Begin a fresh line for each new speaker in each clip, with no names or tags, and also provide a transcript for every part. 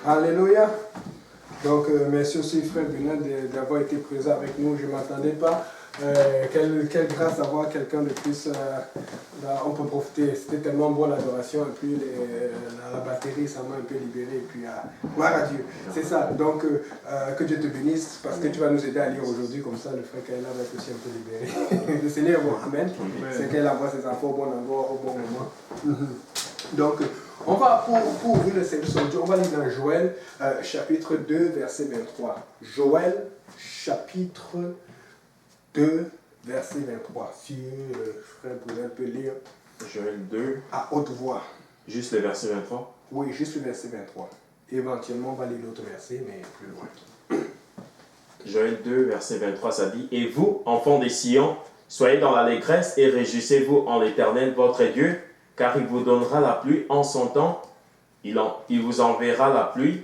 Alléluia. Donc, merci aussi, frère Bernard, d'avoir été présent avec nous. Je ne m'attendais pas. Quelle grâce d'avoir quelqu'un de plus. Là, on peut profiter. C'était tellement bon l'adoration. Et puis, la batterie, ça m'a un peu libéré. Et puis, gloire à Dieu. C'est ça. Donc, que Dieu te bénisse parce que tu vas nous aider à lire aujourd'hui. Comme ça, le frère Kaila va être aussi un peu libéré. Le Seigneur, bon, Amen. C'est qu'elle envoie ses enfants au bon endroit, au bon moment. Donc, on va, pour ouvrir le service aujourd'hui, on va lire dans Joël, chapitre 2, verset 23. Joël, chapitre 2, verset 23. Si le frère Brunel peut lire.
Joël 2.
À haute voix.
Juste le verset 23?
Oui, juste le verset 23. Éventuellement, on va lire l'autre verset, mais plus loin.
Joël 2, verset 23, ça dit « Et vous, enfants des Sion, soyez dans l'allégresse et réjouissez-vous en l'Éternel, votre Dieu, car il vous donnera la pluie en son temps, il vous enverra la pluie,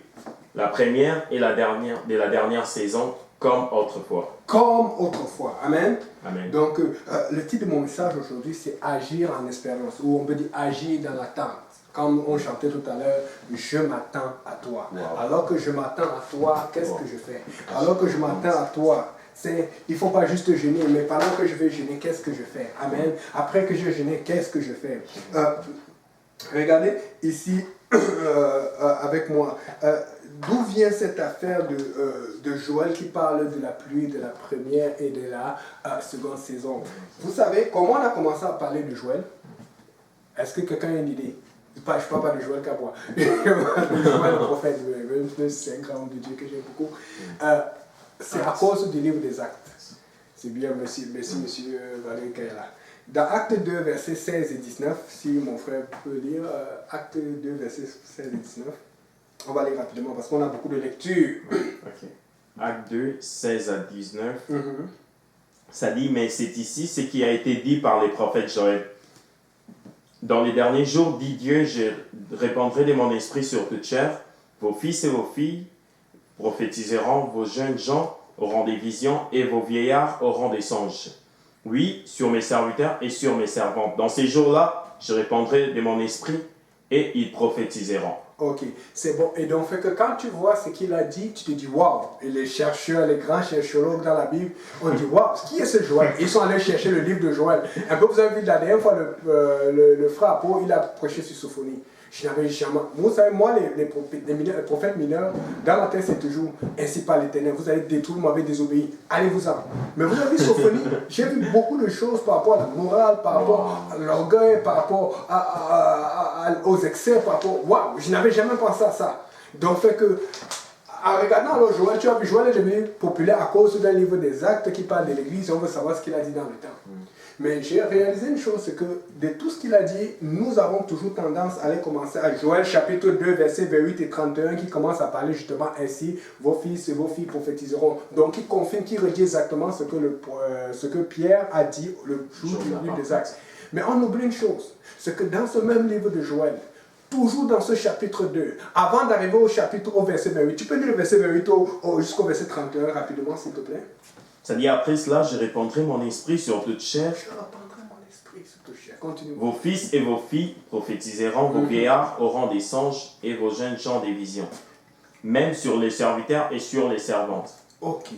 la première et la dernière de la dernière saison, comme autrefois. »
Comme autrefois. Amen.
Amen.
Donc, le titre de mon message aujourd'hui, c'est Agir en espérance, ou on peut dire Agir dans l'attente. Comme on chantait tout à l'heure, je m'attends à toi.
Wow.
Alors que je m'attends à toi, qu'est-ce que je fais? Alors que je m'attends à toi, il ne faut pas juste jeûner, mais pendant que je vais jeûner, qu'est-ce que je fais? Amen. Après que je jeûne, qu'est-ce que je fais? Regardez ici avec moi. D'où vient cette affaire de Joël qui parle de la pluie de la première et de la seconde saison? Vous savez, comment on a commencé à parler de Joël? Est-ce que quelqu'un a une idée? Je ne parle pas de Joël Cabois. Je parle de Joël le prophète. C'est un grand homme de Dieu que j'aime beaucoup. C'est à cause du livre des Actes. C'est bien, merci monsieur Valérie Kayala. Dans Acte 2, versets 16 et 19, si mon frère peut lire, Acte 2, versets 16 et 19, on va lire rapidement parce qu'on a beaucoup de lectures.
Okay. Acte 2, 16 à 19, ça dit « Mais c'est ici ce qui a été dit par les prophètes Joël. Dans les derniers jours, dit Dieu, je répandrai de mon esprit sur toute chair. Vos fils et vos filles prophétiseront, vos jeunes gens auront des visions et vos vieillards auront des songes. Oui, sur mes serviteurs et sur mes servantes. Dans ces jours-là, je répandrai de mon esprit et ils prophétiseront. »
Ok, c'est bon. Et donc, fait que quand tu vois ce qu'il a dit, tu te dis waouh. Et les chercheurs, les grands chercheurs dans la Bible, on dit waouh, qui est ce Joël? Ils sont allés chercher le livre de Joël. Un peu, vous avez vu la dernière fois, le frère Apo, il a prêché sur Sophonie. Je n'avais jamais. Vous savez, moi, les prophètes mineurs, dans ma tête, c'est toujours ainsi par l'Éternel. Vous allez détruire, vous m'avez désobéi. Allez-vous-en. Mais vous avez vu Sophonie, j'ai vu beaucoup de choses par rapport à la morale, par rapport à l'orgueil, par rapport aux excès, par rapport. Waouh, je n'avais jamais pensé à ça. Donc, fait que. En regardant alors Joël, tu as vu, Joël est devenu populaire à cause d'un livre des Actes qui parle de l'Église. On veut savoir ce qu'il a dit dans le temps. Mais j'ai réalisé une chose, c'est que de tout ce qu'il a dit, nous avons toujours tendance à aller commencer à Joël chapitre 2, versets 28 et 31, qui commence à parler justement ainsi, vos fils et vos filles prophétiseront. Donc, qui confirme, qui redit exactement ce que Pierre a dit le jour du livre des Actes. Mais on oublie une chose, c'est que dans ce même livre de Joël, toujours dans ce chapitre 2, avant d'arriver au verset 28, tu peux lire le verset 28 jusqu'au verset 31 rapidement, s'il te plaît?
Ça dit, après cela, je répandrai mon esprit sur toute chair.
Je répandrai mon esprit sur toute chair. Continue.
Vos fils et vos filles prophétiseront, vos vieillards auront des songes et vos jeunes gens des visions. Même sur les serviteurs et sur les servantes. Ok,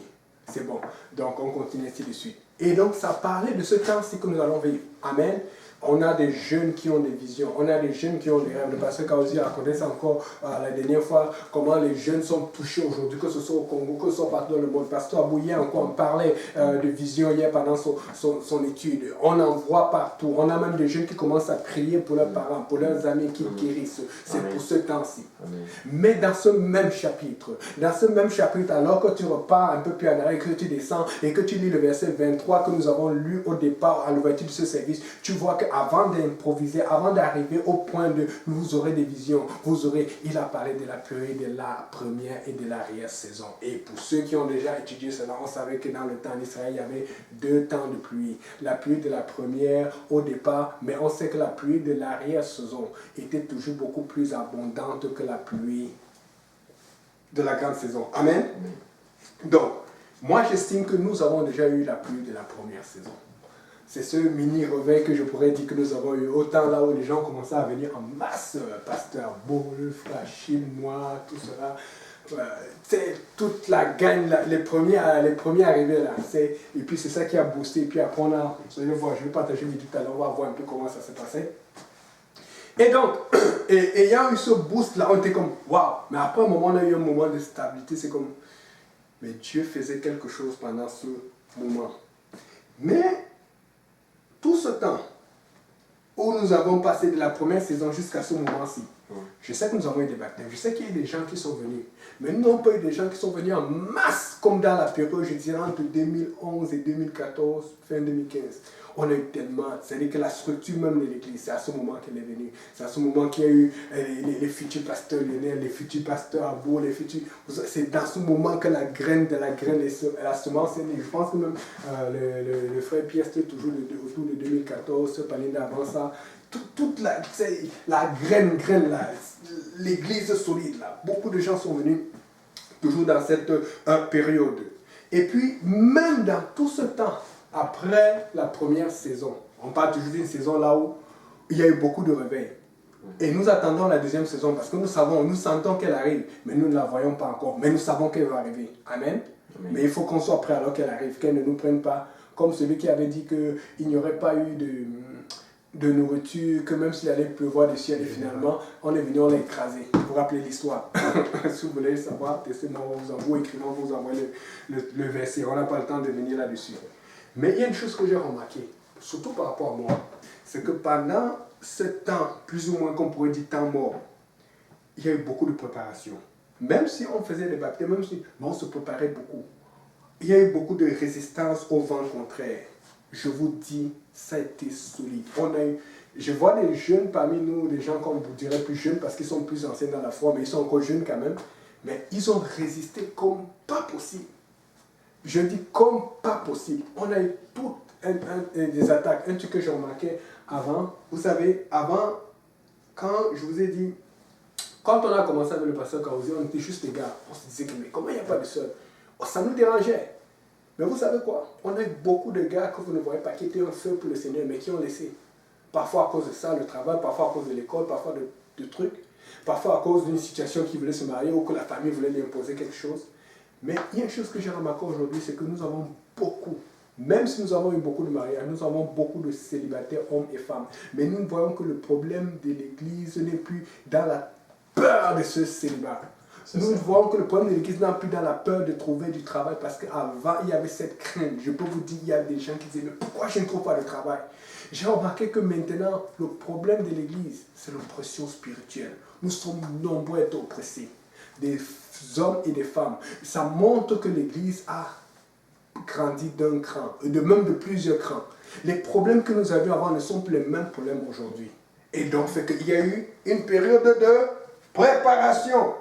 c'est bon. Donc, on continue ainsi de suite. Et donc, ça parlait de ce temps-ci que nous allons vivre. Amen. On a des jeunes qui ont des visions, on a des jeunes qui ont des rêves. Le pasteur Kaozi a raconté ça encore la dernière fois, comment les jeunes sont touchés aujourd'hui, que ce soit au Congo, que ce soit partout dans le monde. Le pasteur Abouye encore en parlait de vision hier pendant son étude. On en voit partout. On a même des jeunes qui commencent à prier pour leurs parents, pour leurs amis qui guérissent. C'est pour ce temps-ci. Mais dans ce même chapitre, alors que tu repars un peu plus en arrière, que tu descends et que tu lis le verset 23 que nous avons lu au départ à l'ouverture de ce service, tu vois que avant d'improviser, avant d'arriver au point de vous aurez des visions, il a parlé de la pluie de la première et de l'arrière-saison. Et pour ceux qui ont déjà étudié cela, on savait que dans le temps d'Israël, il y avait 2 temps de pluie. La pluie de la première au départ, mais on sait que la pluie de l'arrière-saison était toujours beaucoup plus abondante que la pluie de la grande saison. Amen. Donc, moi j'estime que nous avons déjà eu la pluie de la première saison. c'est ce mini réveil que je pourrais dire que nous avons eu. Autant là où les gens commençaient à venir en masse, Pasteur Beau, le frère Chine-moi, tout cela. C'est toute la gang, les premiers arrivés là. Et puis c'est ça qui a boosté. Et puis après, vous allez voir, je vais partager vite tout à l'heure, on va voir un peu comment ça s'est passé. Et donc, ayant eu ce boost là, on était comme waouh. Mais après un moment, on a eu un moment de stabilité. C'est comme, mais Dieu faisait quelque chose pendant ce moment. Mais tout ce temps où nous avons passé de la première saison jusqu'à ce moment-ci, je sais que nous avons eu des baptêmes, je sais qu'il y a eu des gens qui sont venus, mais nous n'avons pas eu des gens qui sont venus en masse, comme dans la période, je dirais, entre 2011 et 2014, fin 2015. On a eu tellement, c'est-à-dire que la structure même de l'église, c'est à ce moment qu'elle est venue. C'est à ce moment qu'il y a eu les futurs pasteurs Lionel, les futurs pasteurs Abou, les futurs... C'est dans ce moment que la graine de la graine et la semence est née. Je pense que même le frère Pierre, c'était toujours autour de 2014, ce panier d'avant ça. Toute la graine, l'église solide, là. Beaucoup de gens sont venus toujours dans cette période. Et puis, même dans tout ce temps, après la première saison, on parle toujours d'une saison là où il y a eu beaucoup de réveils. Et nous attendons la deuxième saison parce que nous sentons qu'elle arrive, mais nous ne la voyons pas encore. Mais nous savons qu'elle va arriver. Amen. Amen. Mais il faut qu'on soit prêt alors qu'elle arrive, qu'elle ne nous prenne pas comme celui qui avait dit qu'il n'y aurait pas eu de nourriture, que même s'il allait pleuvoir du ciel, et finalement, on est venu, on l'a écrasé. Vous vous rappelez l'histoire. Si vous voulez savoir, testez-moi, vous écrivez, vous envoyez le verset. On n'a pas le temps de venir là-dessus. Mais il y a une chose que j'ai remarqué, surtout par rapport à moi, c'est que pendant ce temps, plus ou moins qu'on pourrait dire temps mort, il y a eu beaucoup de préparation. Même si on faisait des baptêmes, même si on se préparait beaucoup, il y a eu beaucoup de résistance au vent contraire. Je vous dis, ça a été solide. Je vois des jeunes parmi nous, des gens qu'on vous dirait plus jeunes parce qu'ils sont plus anciens dans la foi, mais ils sont encore jeunes quand même. Mais ils ont résisté comme pas possible. Je dis comme pas possible. On a eu toutes des attaques. Un truc que j'ai remarqué avant, vous savez, avant, quand je vous ai dit, quand on a commencé avec le pasteur Kaouzi, on était juste les gars. On se disait, mais comment il n'y a pas de sœurs? Ça nous dérangeait. Mais vous savez quoi? On a eu beaucoup de gars que vous ne voyez pas qui étaient un feu pour le Seigneur, mais qui ont laissé. Parfois à cause de ça, le travail, parfois à cause de l'école, parfois de trucs, parfois à cause d'une situation qui voulait se marier ou que la famille voulait lui imposer quelque chose. Mais il y a une chose que j'ai remarqué aujourd'hui, c'est que nous avons beaucoup, même si nous avons eu beaucoup de mariages, nous avons beaucoup de célibataires, hommes et femmes. Mais nous voyons que le problème de l'Église n'est plus dans la peur de ce célibat. Nous voyons que le problème de l'Église n'est plus dans la peur de trouver du travail, parce qu'avant, il y avait cette crainte. Je peux vous dire, il y a des gens qui disaient, mais pourquoi je ne trouve pas de travail? J'ai remarqué que maintenant, le problème de l'Église, c'est l'oppression spirituelle. Nous sommes nombreux à être oppressés, des hommes et des femmes. Ça montre que l'Église a grandi d'un cran, même de plusieurs crans. Les problèmes que nous avions avant ne sont plus les mêmes problèmes aujourd'hui. Et donc, fait qu'il y a eu une période de préparation.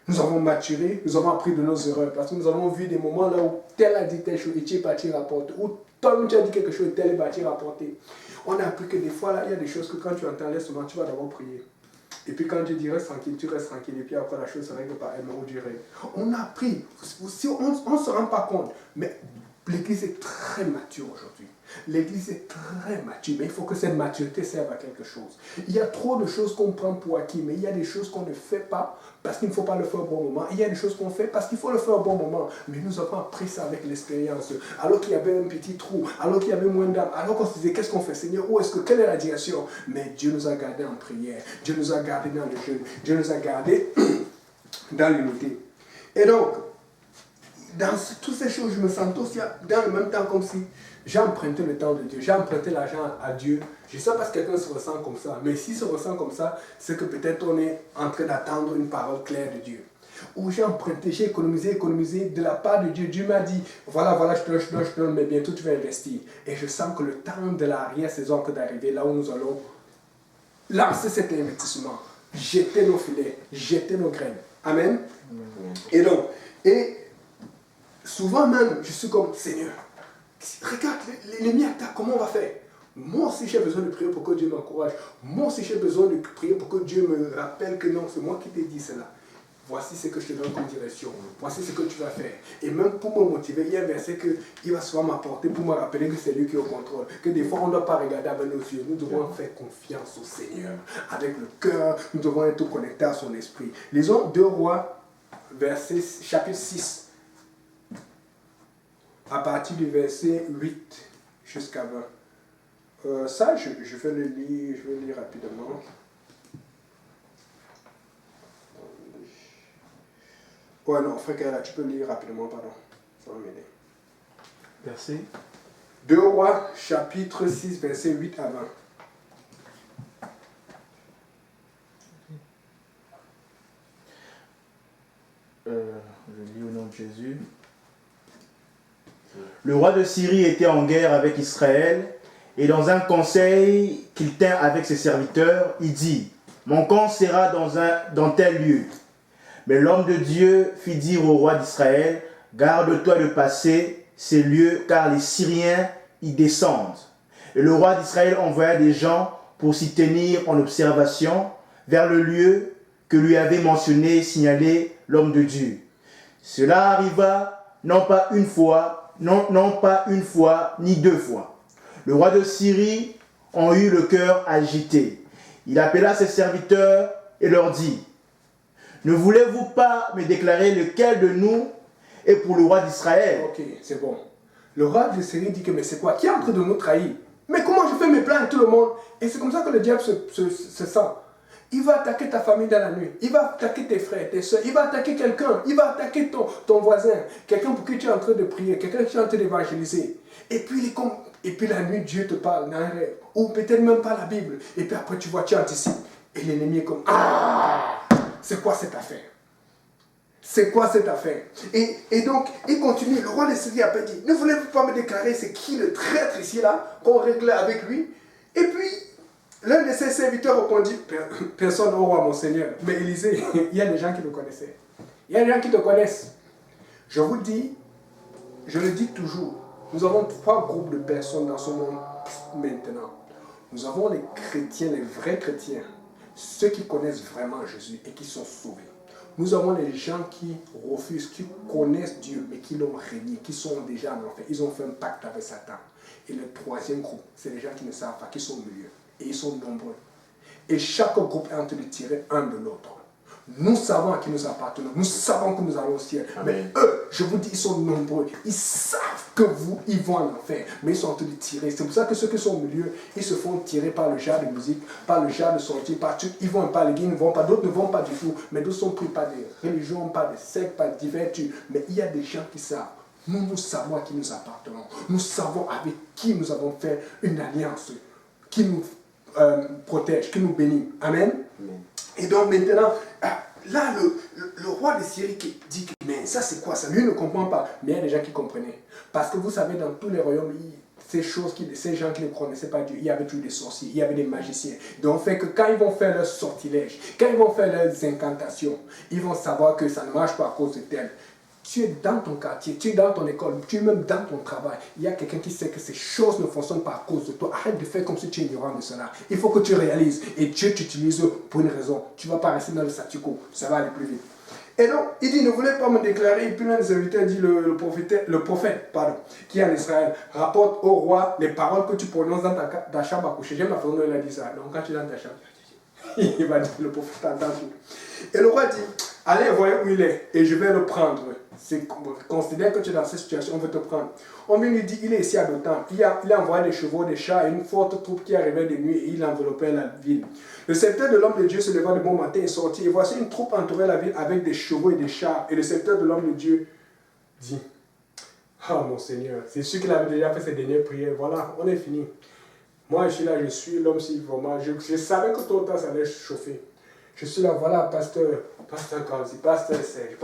Nous avons maturé, nous avons appris de nos erreurs, parce que nous avons vu des moments là où tel a dit telle chose et tu es parti rapporter, ou toi-même tu as dit quelque chose et tel est parti rapporter. On a appris que des fois là, il y a des choses que quand tu entends les souvent, tu vas d'abord prier. Et puis quand Dieu dit reste tranquille, tu restes tranquille, et puis après la chose se règle par elle-même ou Dieu règle. On a appris, si on ne se rend pas compte, mais l'Église est très mature aujourd'hui. L'Église est très mature, mais il faut que cette maturité serve à quelque chose. Il y a trop de choses qu'on prend pour acquis, mais il y a des choses qu'on ne fait pas parce qu'il ne faut pas le faire au bon moment. Il y a des choses qu'on fait parce qu'il faut le faire au bon moment. Mais nous avons appris ça avec l'expérience. Alors qu'il y avait un petit trou, alors qu'il y avait moins d'âme, alors qu'on se disait qu'est-ce qu'on fait Seigneur, quelle est la direction? Mais Dieu nous a gardés en prière, Dieu nous a gardés dans le jeûne, Dieu nous a gardés dans l'unité. Et donc, dans toutes ces choses, je me sens aussi dans le même temps comme si j'ai emprunté le temps de Dieu, j'ai emprunté l'argent à Dieu. Je ne sais pas si quelqu'un se ressent comme ça, mais s'il se ressent comme ça, c'est que peut-être on est en train d'attendre une parole claire de Dieu. Ou j'ai emprunté, j'ai économisé de la part de Dieu. Dieu m'a dit, voilà, je te donne, mais bientôt tu vas investir. Et je sens que le temps de l'arrière-saison que d'arriver là où nous allons lancer cet investissement, jeter nos filets, jeter nos graines. Amen. Et donc, souvent même, je suis comme, Seigneur, regarde les miatas, comment on va faire? Moi aussi j'ai besoin de prier pour que Dieu m'encourage. Moi aussi j'ai besoin de prier pour que Dieu me rappelle que non, c'est moi qui t'ai dit cela. voici ce que je te donne comme direction, voici ce que tu vas faire. Et même pour me motiver, il y a un verset qu'il va souvent m'apporter pour me rappeler que c'est lui qui est au contrôle. Que des fois, on ne doit pas regarder avec nos yeux, nous devons faire confiance au Seigneur. Avec le cœur, nous devons être connectés à son esprit. Lisons 2 Rois, chapitre 6, à partir du verset 8 jusqu'à 20. Ça, je vais le lire rapidement. Ouais, non, frère, tu peux lire rapidement, pardon. Ça va m'aider.
Verset
2 Rois, chapitre 6, verset 8 à 20.
Je lis au nom de Jésus. Le roi de Syrie était en guerre avec Israël, et dans un conseil qu'il tint avec ses serviteurs, il dit, « Mon camp sera dans tel lieu. » Mais l'homme de Dieu fit dire au roi d'Israël, « Garde-toi de passer ces lieux, car les Syriens y descendent. » Et le roi d'Israël envoya des gens pour s'y tenir en observation vers le lieu que lui avait mentionné et signalé l'homme de Dieu. Cela arriva non pas une fois, ni 2 fois. Le roi de Syrie en eut le cœur agité. Il appela ses serviteurs et leur dit, « Ne voulez-vous pas me déclarer lequel de nous est pour le roi d'Israël ?»
Ok, c'est bon. Le roi de Syrie dit que, mais c'est quoi? Qui est en train de nous trahir? Mais comment je fais mes plans à tout le monde? Et c'est comme ça que le diable se sent. Il va attaquer ta famille dans la nuit. Il va attaquer tes frères, tes soeurs. Il va attaquer quelqu'un. Il va attaquer ton voisin. Quelqu'un pour qui tu es en train de prier. Quelqu'un qui est en train d'évangéliser. Et puis la nuit, Dieu te parle dans un rêve. Ou peut-être même pas la Bible. Et puis après, tu vois, tu anticipes. Et l'ennemi est comme, ah, c'est quoi cette affaire? C'est quoi cette affaire? Et donc, il continue. Le roi de Syrie a dit, ne voulez-vous pas me déclarer c'est qui le traître ici, là, qu'on règle avec lui? Et puis, l'un de ses serviteurs répondit, personne au roi, mon Seigneur. Mais Élisée, il y a des gens qui le connaissaient. Il y a des gens qui te connaissent. Je vous dis, je le dis toujours, nous avons 3 groupes de personnes dans ce monde maintenant. Nous avons les chrétiens, les vrais chrétiens, ceux qui connaissent vraiment Jésus et qui sont sauvés. Nous avons les gens qui refusent, qui connaissent Dieu, mais qui l'ont régné, qui sont déjà en enfer. Ils ont fait un pacte avec Satan. Et le 3e groupe, c'est les gens qui ne savent pas, qui sont au milieu. Et ils sont nombreux. Et chaque groupe est en train de tirer un de l'autre. Nous savons à qui nous appartenons. Nous savons que nous allons au ciel. Amen. Mais eux, je vous dis, ils sont nombreux. Ils savent que ils vont en enfer. Mais ils sont en train de tirer. C'est pour ça que ceux qui sont au milieu, ils se font tirer par le genre de musique, par le genre de sortie, par tout. Ils vont pas, les guides ne vont pas, d'autres ne vont pas du tout. Mais d'autres sont pris par des religions, par des sectes, par des divertus. Mais il y a des gens qui savent. Nous savons à qui nous appartenons. Nous savons avec qui nous avons fait une alliance qui nous protège, qui nous bénit. Amen. Amen. Et donc maintenant, là, le roi de Syrie qui dit que, mais ça c'est quoi ça? Lui ne comprend pas. Mais il y a des gens qui comprenaient. Parce que vous savez, dans tous les royaumes, ces gens qui ne connaissaient pas Dieu, il y avait toujours des sorciers, il y avait des magiciens. Donc, fait que quand ils vont faire leurs sortilèges, quand ils vont faire leurs incantations, ils vont savoir que ça ne marche pas à cause de tel. Tu es dans ton quartier, tu es dans ton école, tu es même dans ton travail. Il y a quelqu'un qui sait que ces choses ne fonctionnent pas à cause de toi. Arrête de faire comme si tu es ignorant de cela. Il faut que tu réalises. Et Dieu t'utilise pour une raison. Tu ne vas pas rester dans le statu quo. Ça va aller plus vite. Et donc, il dit, ne voulez pas me déclarer. Et puis l'un des invités dit, le prophète, qui est en Israël, rapporte au roi les paroles que tu prononces dans ta chambre à coucher. J'aime la façon dont il a dit ça. Donc quand tu es dans ta chambre, il va dire, le prophète entend tout. Et le roi dit, allez, voyez où il est, et je vais le prendre. Considère que tu es dans cette situation, on veut te prendre. On vient lui dire, il est ici à Dothan. Il a envoyé des chevaux, des chats et une forte troupe qui arrivait de nuit et il enveloppait la ville. Le serviteur de l'homme de Dieu se leva de bon matin et sortit. Et voici une troupe entourait la ville avec des chevaux et des chars. Et le serviteur de l'homme de Dieu dit, ah mon Seigneur, c'est sûr qu'il avait déjà fait ses dernières prières. Voilà, on est fini. Moi je suis là, je suis l'homme si vraiment. Je savais que tôt ou tard ça allait chauffer. Je suis là, voilà, pasteur Kanzi, pasteur Serge,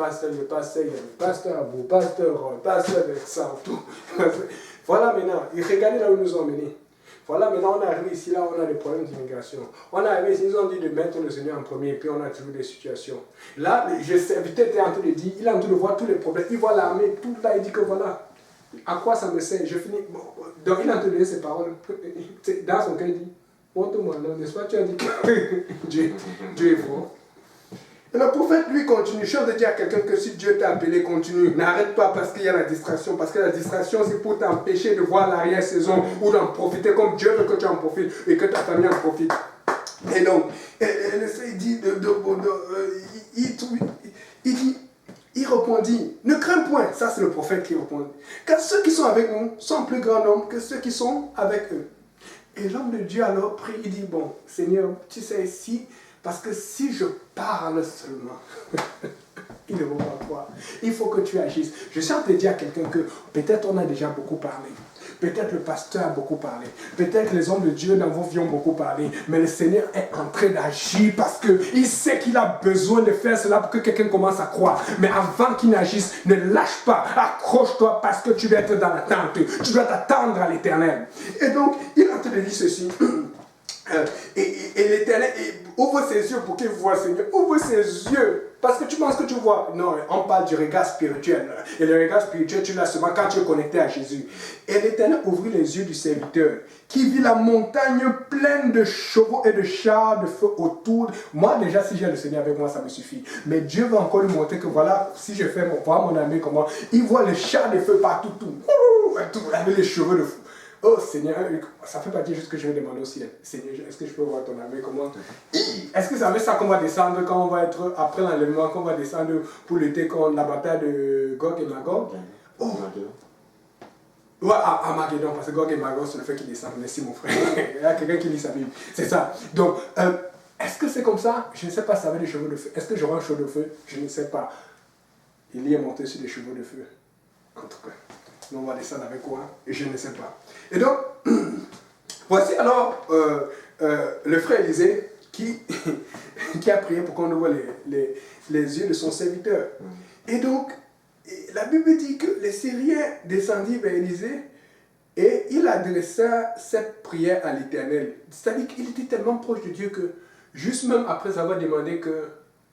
pasteur Abou, pasteur Ron, pasteur Vincent, tout. Voilà maintenant, regardez là où nous ont menés. Voilà, maintenant on est arrivé ici, là on a des problèmes d'immigration. On est arrivé ici, ils ont dit de mettre le Seigneur en premier, et puis on a toujours des situations. Là, je sais, peut-être en train de dire, il est en train de voir tous les problèmes, il voit l'armée, tout là, il dit que voilà, à quoi ça me sert, je finis. Bon, donc il est en train de donner ses paroles. Dans son cœur, il dit, montre-moi, n'est-ce pas, tu as dit que Dieu est fort. Et le prophète, lui, continue. Je suis de dire à quelqu'un que si Dieu t'a appelé, continue. N'arrête pas parce qu'il y a la distraction. Parce que la distraction, c'est pour t'empêcher de voir l'arrière-saison ou d'en profiter comme Dieu veut que tu en profites et que ta famille en profite. Et donc, il dit, il répondit, ne crains point. Ça, c'est le prophète qui répond. Car ceux qui sont avec nous sont plus grands nombre que ceux qui sont avec eux. Et l'homme de Dieu alors prie, il dit, bon, Seigneur, tu sais, parce que si je parle seulement, il ne va pas croire. Il faut que tu agisses. Je suis en train de dire à quelqu'un que peut-être on a déjà beaucoup parlé. Peut-être le pasteur a beaucoup parlé. Peut-être les hommes de Dieu dans vos vies ont beaucoup parlé. Mais le Seigneur est en train d'agir parce qu'il sait qu'il a besoin de faire cela pour que quelqu'un commence à croire. Mais avant qu'il n'agisse, ne lâche pas. Accroche-toi parce que tu vas être dans l'attente. Tu dois t'attendre à l'Éternel. Et donc, il est en train de dire ceci. Et l'Éternel ouvre ses yeux pour qu'il voit, Seigneur. Ouvre ses yeux. Parce que tu penses que tu vois. Non, on parle du regard spirituel. Et le regard spirituel, tu l'as seulement quand tu es connecté à Jésus. Et l'Éternel ouvrit les yeux du serviteur, qui vit la montagne pleine de chevaux et de chars de feu autour. Moi, déjà, si j'ai le Seigneur avec moi, ça me suffit. Mais Dieu va encore lui montrer que voilà, si je fais mon ami, comment il voit les chars de feu partout, tout, avec les cheveux de feu. Oh Seigneur, ça fait partie juste que je vais demander au ciel. Seigneur, est-ce que je peux voir ton armée? Comment? Est-ce que c'est avec ça qu'on va descendre quand on va être, après l'enlèvement, qu'on va descendre pour lutter contre la bataille de Gog et Magog? Oh! Ouais, à Magédon, parce que Gog et Magog, c'est le fait qu'ils descendent. Merci mon frère. Il y a quelqu'un qui lit sa Bible. C'est ça. Donc, est-ce que c'est comme ça? Je ne sais pas si ça avait des cheveux de feu. Est-ce que j'aurai un cheveu de feu? Je ne sais pas. Il y est monté sur des cheveux de feu. En tout cas. Nous, on va descendre avec quoi? Je ne sais pas. Et donc, voici alors le frère Élisée qui a prié pour qu'on ouvre les yeux de son serviteur. Et donc, la Bible dit que les Syriens descendirent vers Élisée et il adressa cette prière à l'Éternel. C'est-à-dire qu'il était tellement proche de Dieu que, juste même après avoir demandé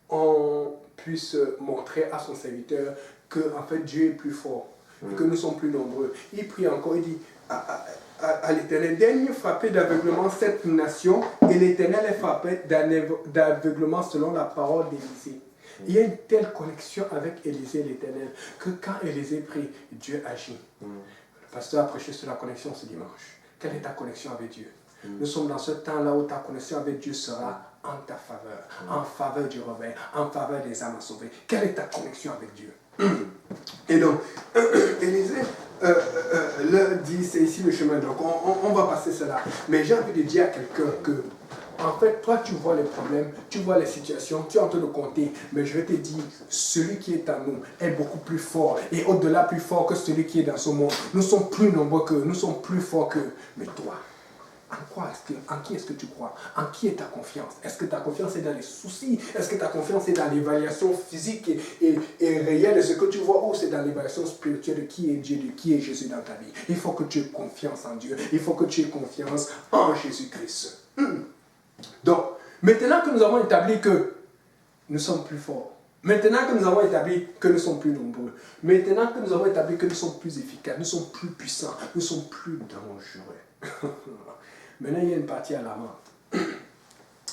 qu'on puisse montrer à son serviteur que, en fait, Dieu est plus fort. Que nous sommes plus nombreux. Il prie encore, il dit à l'Éternel, daigne frapper d'aveuglement cette nation, et l'Éternel est frappé d'aveuglement selon la parole d'Élisée. Il y a une telle connexion avec Élisée et l'Éternel que quand Élisée prie, Dieu agit. Le pasteur a prêché sur la connexion ce dimanche. Quelle est ta connexion avec Dieu? Nous sommes dans ce temps-là où ta connexion avec Dieu sera en ta faveur, en faveur du réveil, en faveur des âmes à sauver. Quelle est ta connexion avec Dieu? Et donc, Élisée leur dit, c'est ici le chemin, donc on va passer cela. Mais j'ai envie de dire à quelqu'un que, en fait, toi tu vois les problèmes, tu vois les situations, tu es en train de compter, mais je vais te dire, celui qui est en nous est beaucoup plus fort, et au-delà plus fort que celui qui est dans ce monde. Nous sommes plus nombreux qu'eux, nous sommes plus forts qu'eux. Mais toi, en qui est-ce que tu crois? En qui est ta confiance? Est-ce que ta confiance est dans les soucis? Est-ce que ta confiance est dans l'évaluation physique et réelle de ce que tu vois? Ou c'est dans l'évaluation spirituelle de qui est Dieu, de qui est Jésus dans ta vie? Il faut que tu aies confiance en Dieu. Il faut que tu aies confiance en Jésus-Christ. Donc, maintenant que nous avons établi que nous sommes plus forts, maintenant que nous avons établi que nous sommes plus nombreux, maintenant que nous avons établi que nous sommes plus efficaces, nous sommes plus puissants, nous sommes plus dangereux. Maintenant, il y a une partie à la main.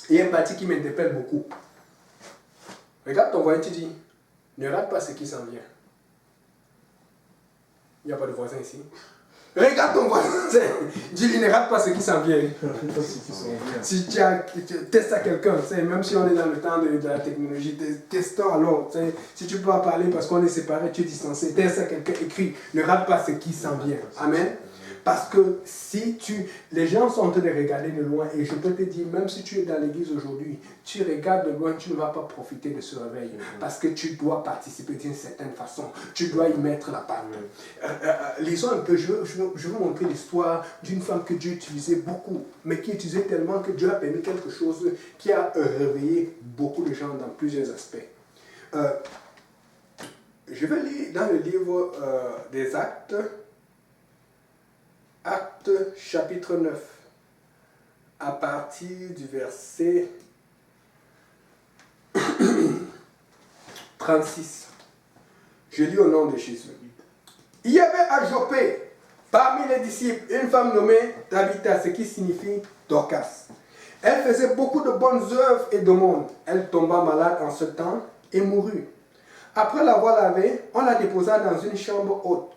Il y a une partie qui m'interpelle beaucoup. Regarde ton voisin, tu dis, ne rate pas ce qui s'en vient. Il n'y a pas de voisin ici. Regarde ton voisin, dis, ne rate pas ce qui s'en vient. Si tu testes à quelqu'un, même si on est dans le temps de la technologie, testons alors. Si tu ne peux pas parler parce qu'on est séparés, tu es distancé, teste à quelqu'un, écris, ne rate pas ce qui s'en vient. Amen. Parce que si les gens sont en train de regarder de loin, et je peux te dire, même si tu es dans l'église aujourd'hui, tu regardes de loin, tu ne vas pas profiter de ce réveil. Parce que tu dois participer d'une certaine façon. Tu dois y mettre la patte. Lisons un peu, je vais vous montrer l'histoire d'une femme que Dieu utilisait beaucoup, mais qui utilisait tellement que Dieu a permis quelque chose qui a réveillé beaucoup de gens dans plusieurs aspects. Je vais lire dans le livre des Actes, Actes chapitre 9, à partir du verset 36. Je lis au nom de Jésus. Il y avait à Joppé, parmi les disciples, une femme nommée Tabitha, ce qui signifie Dorcas. Elle faisait beaucoup de bonnes œuvres et de monde. Elle tomba malade en ce temps et mourut. Après l'avoir lavée, on la déposa dans une chambre haute.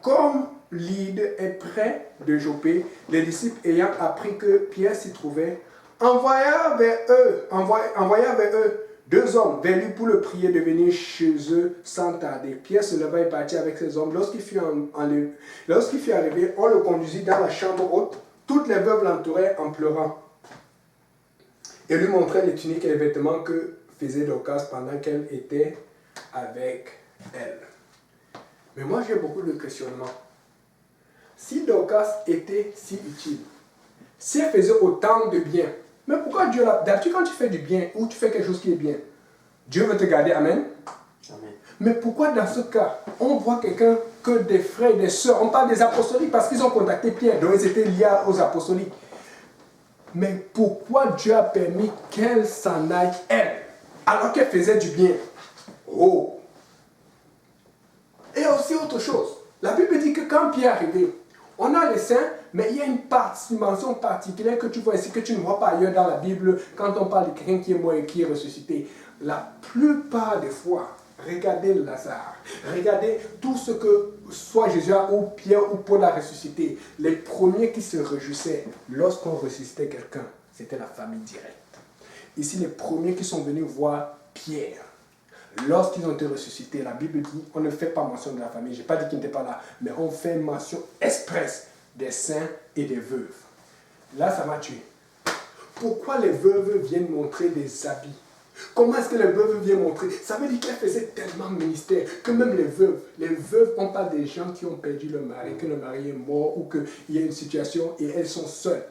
Comme Lyde est près de Joppé, les disciples ayant appris que Pierre s'y trouvait, envoya vers eux 2 hommes vers lui pour le prier de venir chez eux sans tarder. Pierre se leva et partit avec ses hommes. Lorsqu'il fut arrivé, on le conduisit dans la chambre haute. Toutes les veuves l'entouraient en pleurant et lui montraient les tuniques et les vêtements que faisait Dorcas pendant qu'elle était avec elle. Mais moi j'ai beaucoup de questionnements. Si Dorcas était si utile, si elle faisait autant de bien, mais pourquoi Dieu l'a... D'habitude quand tu fais du bien ou tu fais quelque chose qui est bien, Dieu veut te garder, amen.
Amen.
Mais pourquoi dans ce cas, on voit quelqu'un que des frères et des sœurs, on parle des apostoliques parce qu'ils ont contacté Pierre, donc ils étaient liés aux apostoliques. Mais pourquoi Dieu a permis qu'elle s'en aille, elle, alors qu'elle faisait du bien? Oh! Et aussi autre chose. La Bible dit que quand Pierre est arrivé, on a les saints, mais il y a une dimension particulière que tu vois ici, que tu ne vois pas ailleurs dans la Bible, quand on parle de quelqu'un qui est mort et qui est ressuscité. La plupart des fois, regardez Lazare, regardez tout ce que soit Jésus ou Pierre ou Paul a ressuscité. Les premiers qui se réjouissaient lorsqu'on ressuscitait quelqu'un, c'était la famille directe. Ici, les premiers qui sont venus voir Pierre, lorsqu'ils ont été ressuscités, la Bible dit, on ne fait pas mention de la famille. Je n'ai pas dit qu'ils n'étaient pas là, mais on fait mention expresse des saints et des veuves. Là, ça m'a tué. Pourquoi les veuves viennent montrer des habits? Comment est-ce que les veuves viennent montrer? Ça veut dire qu'elles faisaient tellement de ministère que même les veuves, on parle des gens qui ont perdu leur mari, que le mari est mort ou qu'il y a une situation et elles sont seules.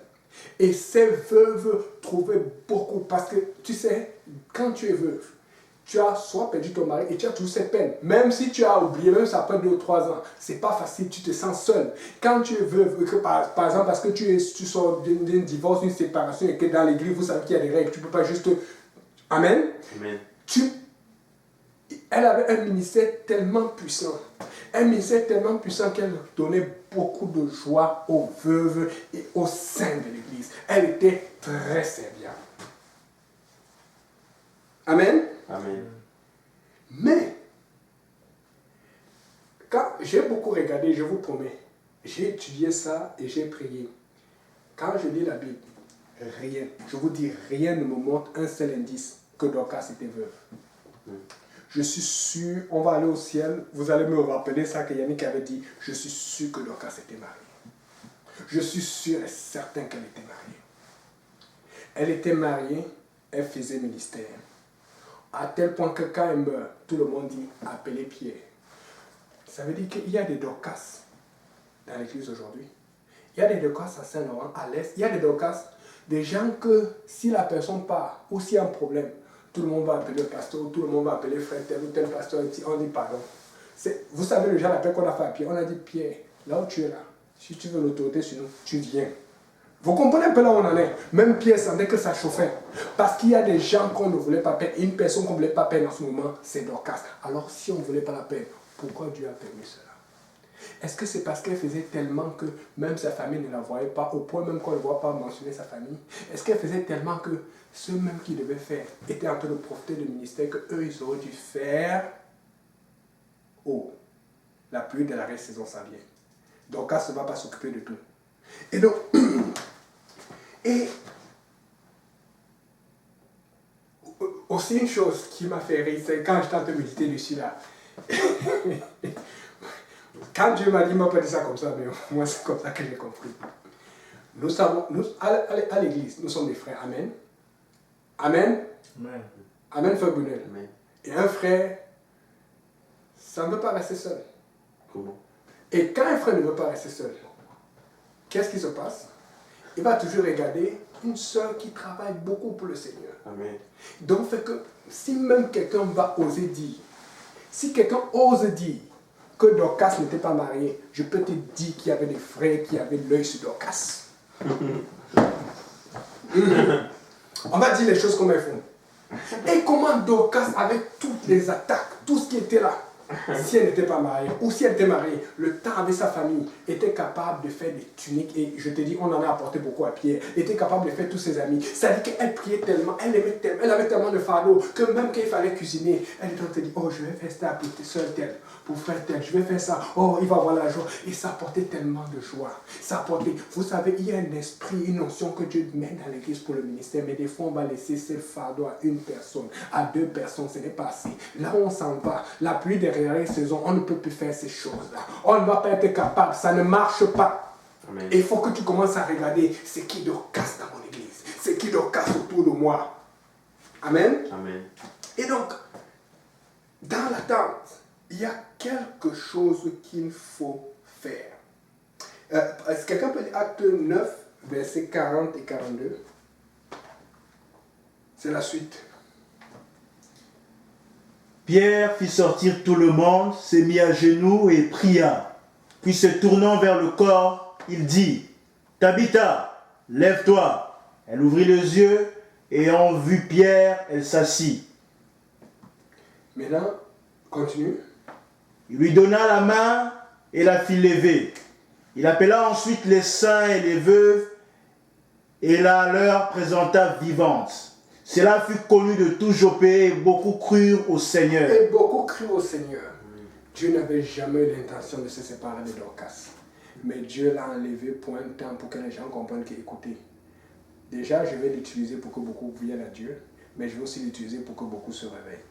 Et ces veuves trouvaient beaucoup, parce que tu sais, quand tu es veuve, tu as soit perdu ton mari et tu as toutes ces peines. Même si tu as oublié, même si après 2 ou 3 ans, c'est pas facile, tu te sens seul. Quand tu es veuve, que par exemple, parce que tu sors d'un divorce, d'une séparation et que dans l'église, vous savez qu'il y a des règles, tu ne peux pas juste... Amen.
Amen.
Elle avait un ministère tellement puissant. Un ministère tellement puissant qu'elle donnait beaucoup de joie aux veuves et au sein de l'église. Elle était très serviable. Amen.
Amen.
Mais, quand j'ai beaucoup regardé, je vous promets, j'ai étudié ça et j'ai prié. Quand je lis la Bible, rien, je vous dis, rien ne me montre un seul indice que Dorcas était veuve. Je suis sûr, on va aller au ciel, vous allez me rappeler ça que Yannick avait dit, je suis sûr que Dorcas était mariée. Je suis sûr et certain qu'elle était mariée. Elle était mariée, elle faisait ministère. À tel point que quand elle meurt, tout le monde dit, appelez Pierre. Ça veut dire qu'il y a des Dorcas dans l'église aujourd'hui. Il y a des Dorcas à Saint-Laurent, à l'Est. Il y a des Dorcas, des gens que si la personne part ou s'il y a un problème, tout le monde va appeler le pasteur, tout le monde va appeler frère tel ou tel pasteur, on dit pardon. Vous savez le genre d'appel qu'on a fait à Pierre. On a dit, Pierre, là où tu es là, si tu veux l'autorité sur nous, tu viens. Vous comprenez un peu là où on en est. Même Pierre sentait que ça chauffait. Parce qu'il y a des gens qu'on ne voulait pas perdre. Et une personne qu'on ne voulait pas perdre en ce moment, c'est Dorcas. Alors si on ne voulait pas la perdre, pourquoi Dieu a permis cela? Est-ce que c'est parce qu'elle faisait tellement que même sa famille ne la voyait pas, au point même qu'on ne voit pas mentionner sa famille? Est-ce qu'elle faisait tellement que ceux même qui devaient faire étaient en train de profiter du ministère qu'eux, ils auraient dû faire? Oh, la pluie de la saison s'en vient. Dorcas ne va pas s'occuper de tout. Et donc, et aussi une chose qui m'a fait rire, c'est quand j'étais en train de méditer dessus là. Quand Dieu m'a dit, il ne m'a pas dit ça comme ça, mais moi c'est comme ça que j'ai compris. Nous savons, à l'église, nous sommes des frères. Amen. Amen.
Amen.
Amen, frère Brunel.
Amen.
Et un frère, ça ne veut pas rester seul.
Comment?
Et quand un frère ne veut pas rester seul, qu'est-ce qui se passe? Il va toujours regarder une sœur qui travaille beaucoup pour le Seigneur.
Amen.
Donc, fait que si même quelqu'un va oser dire, si quelqu'un ose dire que Dorcas n'était pas mariée, je peux te dire qu'il y avait des frères qui avaient l'œil sur Dorcas. On va dire les choses comme elles font. Et comment Dorcas, avec toutes les attaques, tout ce qui était là, si elle n'était pas mariée, ou si elle était mariée, le temps avec sa famille, était capable de faire des tuniques, et je te dis, on en a apporté beaucoup à Pierre, était capable de faire tous ses amis. Ça veut dire qu'elle priait tellement, elle avait tellement de fardeau, que même quand il fallait cuisiner, elle était en train de dire, oh, je vais faire ça pour soeur tel, pour frère tel, je vais faire ça, oh, il va avoir la joie. Et ça apportait tellement de joie. Ça apportait, vous savez, il y a un esprit, une notion que Dieu met dans l'église pour le ministère, mais des fois, on va laisser ce fardeau à une personne, à deux personnes, ce n'est pas assez. Là où on s'en va, la pluie derrière les saisons, on ne peut plus faire ces choses-là. On ne va pas être capable, ça ne marche pas. Amen. Et il faut que tu commences à regarder ce qui leur casse dans mon église, ce qui leur casse autour de moi. Amen.
Amen.
Et donc, dans l'attente, il y a quelque chose qu'il faut faire. Est-ce que quelqu'un peut lire Acte 9, versets 40 et 42? C'est la suite.
Pierre fit sortir tout le monde, s'est mis à genoux et pria. Puis se tournant vers le corps, il dit, « Tabitha, lève-toi. » Elle ouvrit les yeux, et ayant vu Pierre, elle s'assit.
Maintenant, continue.
Il lui donna la main et la fit lever. Il appela ensuite les saints et les veuves, et la leur présenta vivante. Cela fut connu de tout Jopé et beaucoup crurent au Seigneur.
Et beaucoup crurent au Seigneur. Dieu n'avait jamais eu l'intention de se séparer de Dorcas. Mais Dieu l'a enlevé pour un temps pour que les gens comprennent qu'écoutez, déjà je vais l'utiliser pour que beaucoup viennent à Dieu, mais je vais aussi l'utiliser pour que beaucoup se réveillent.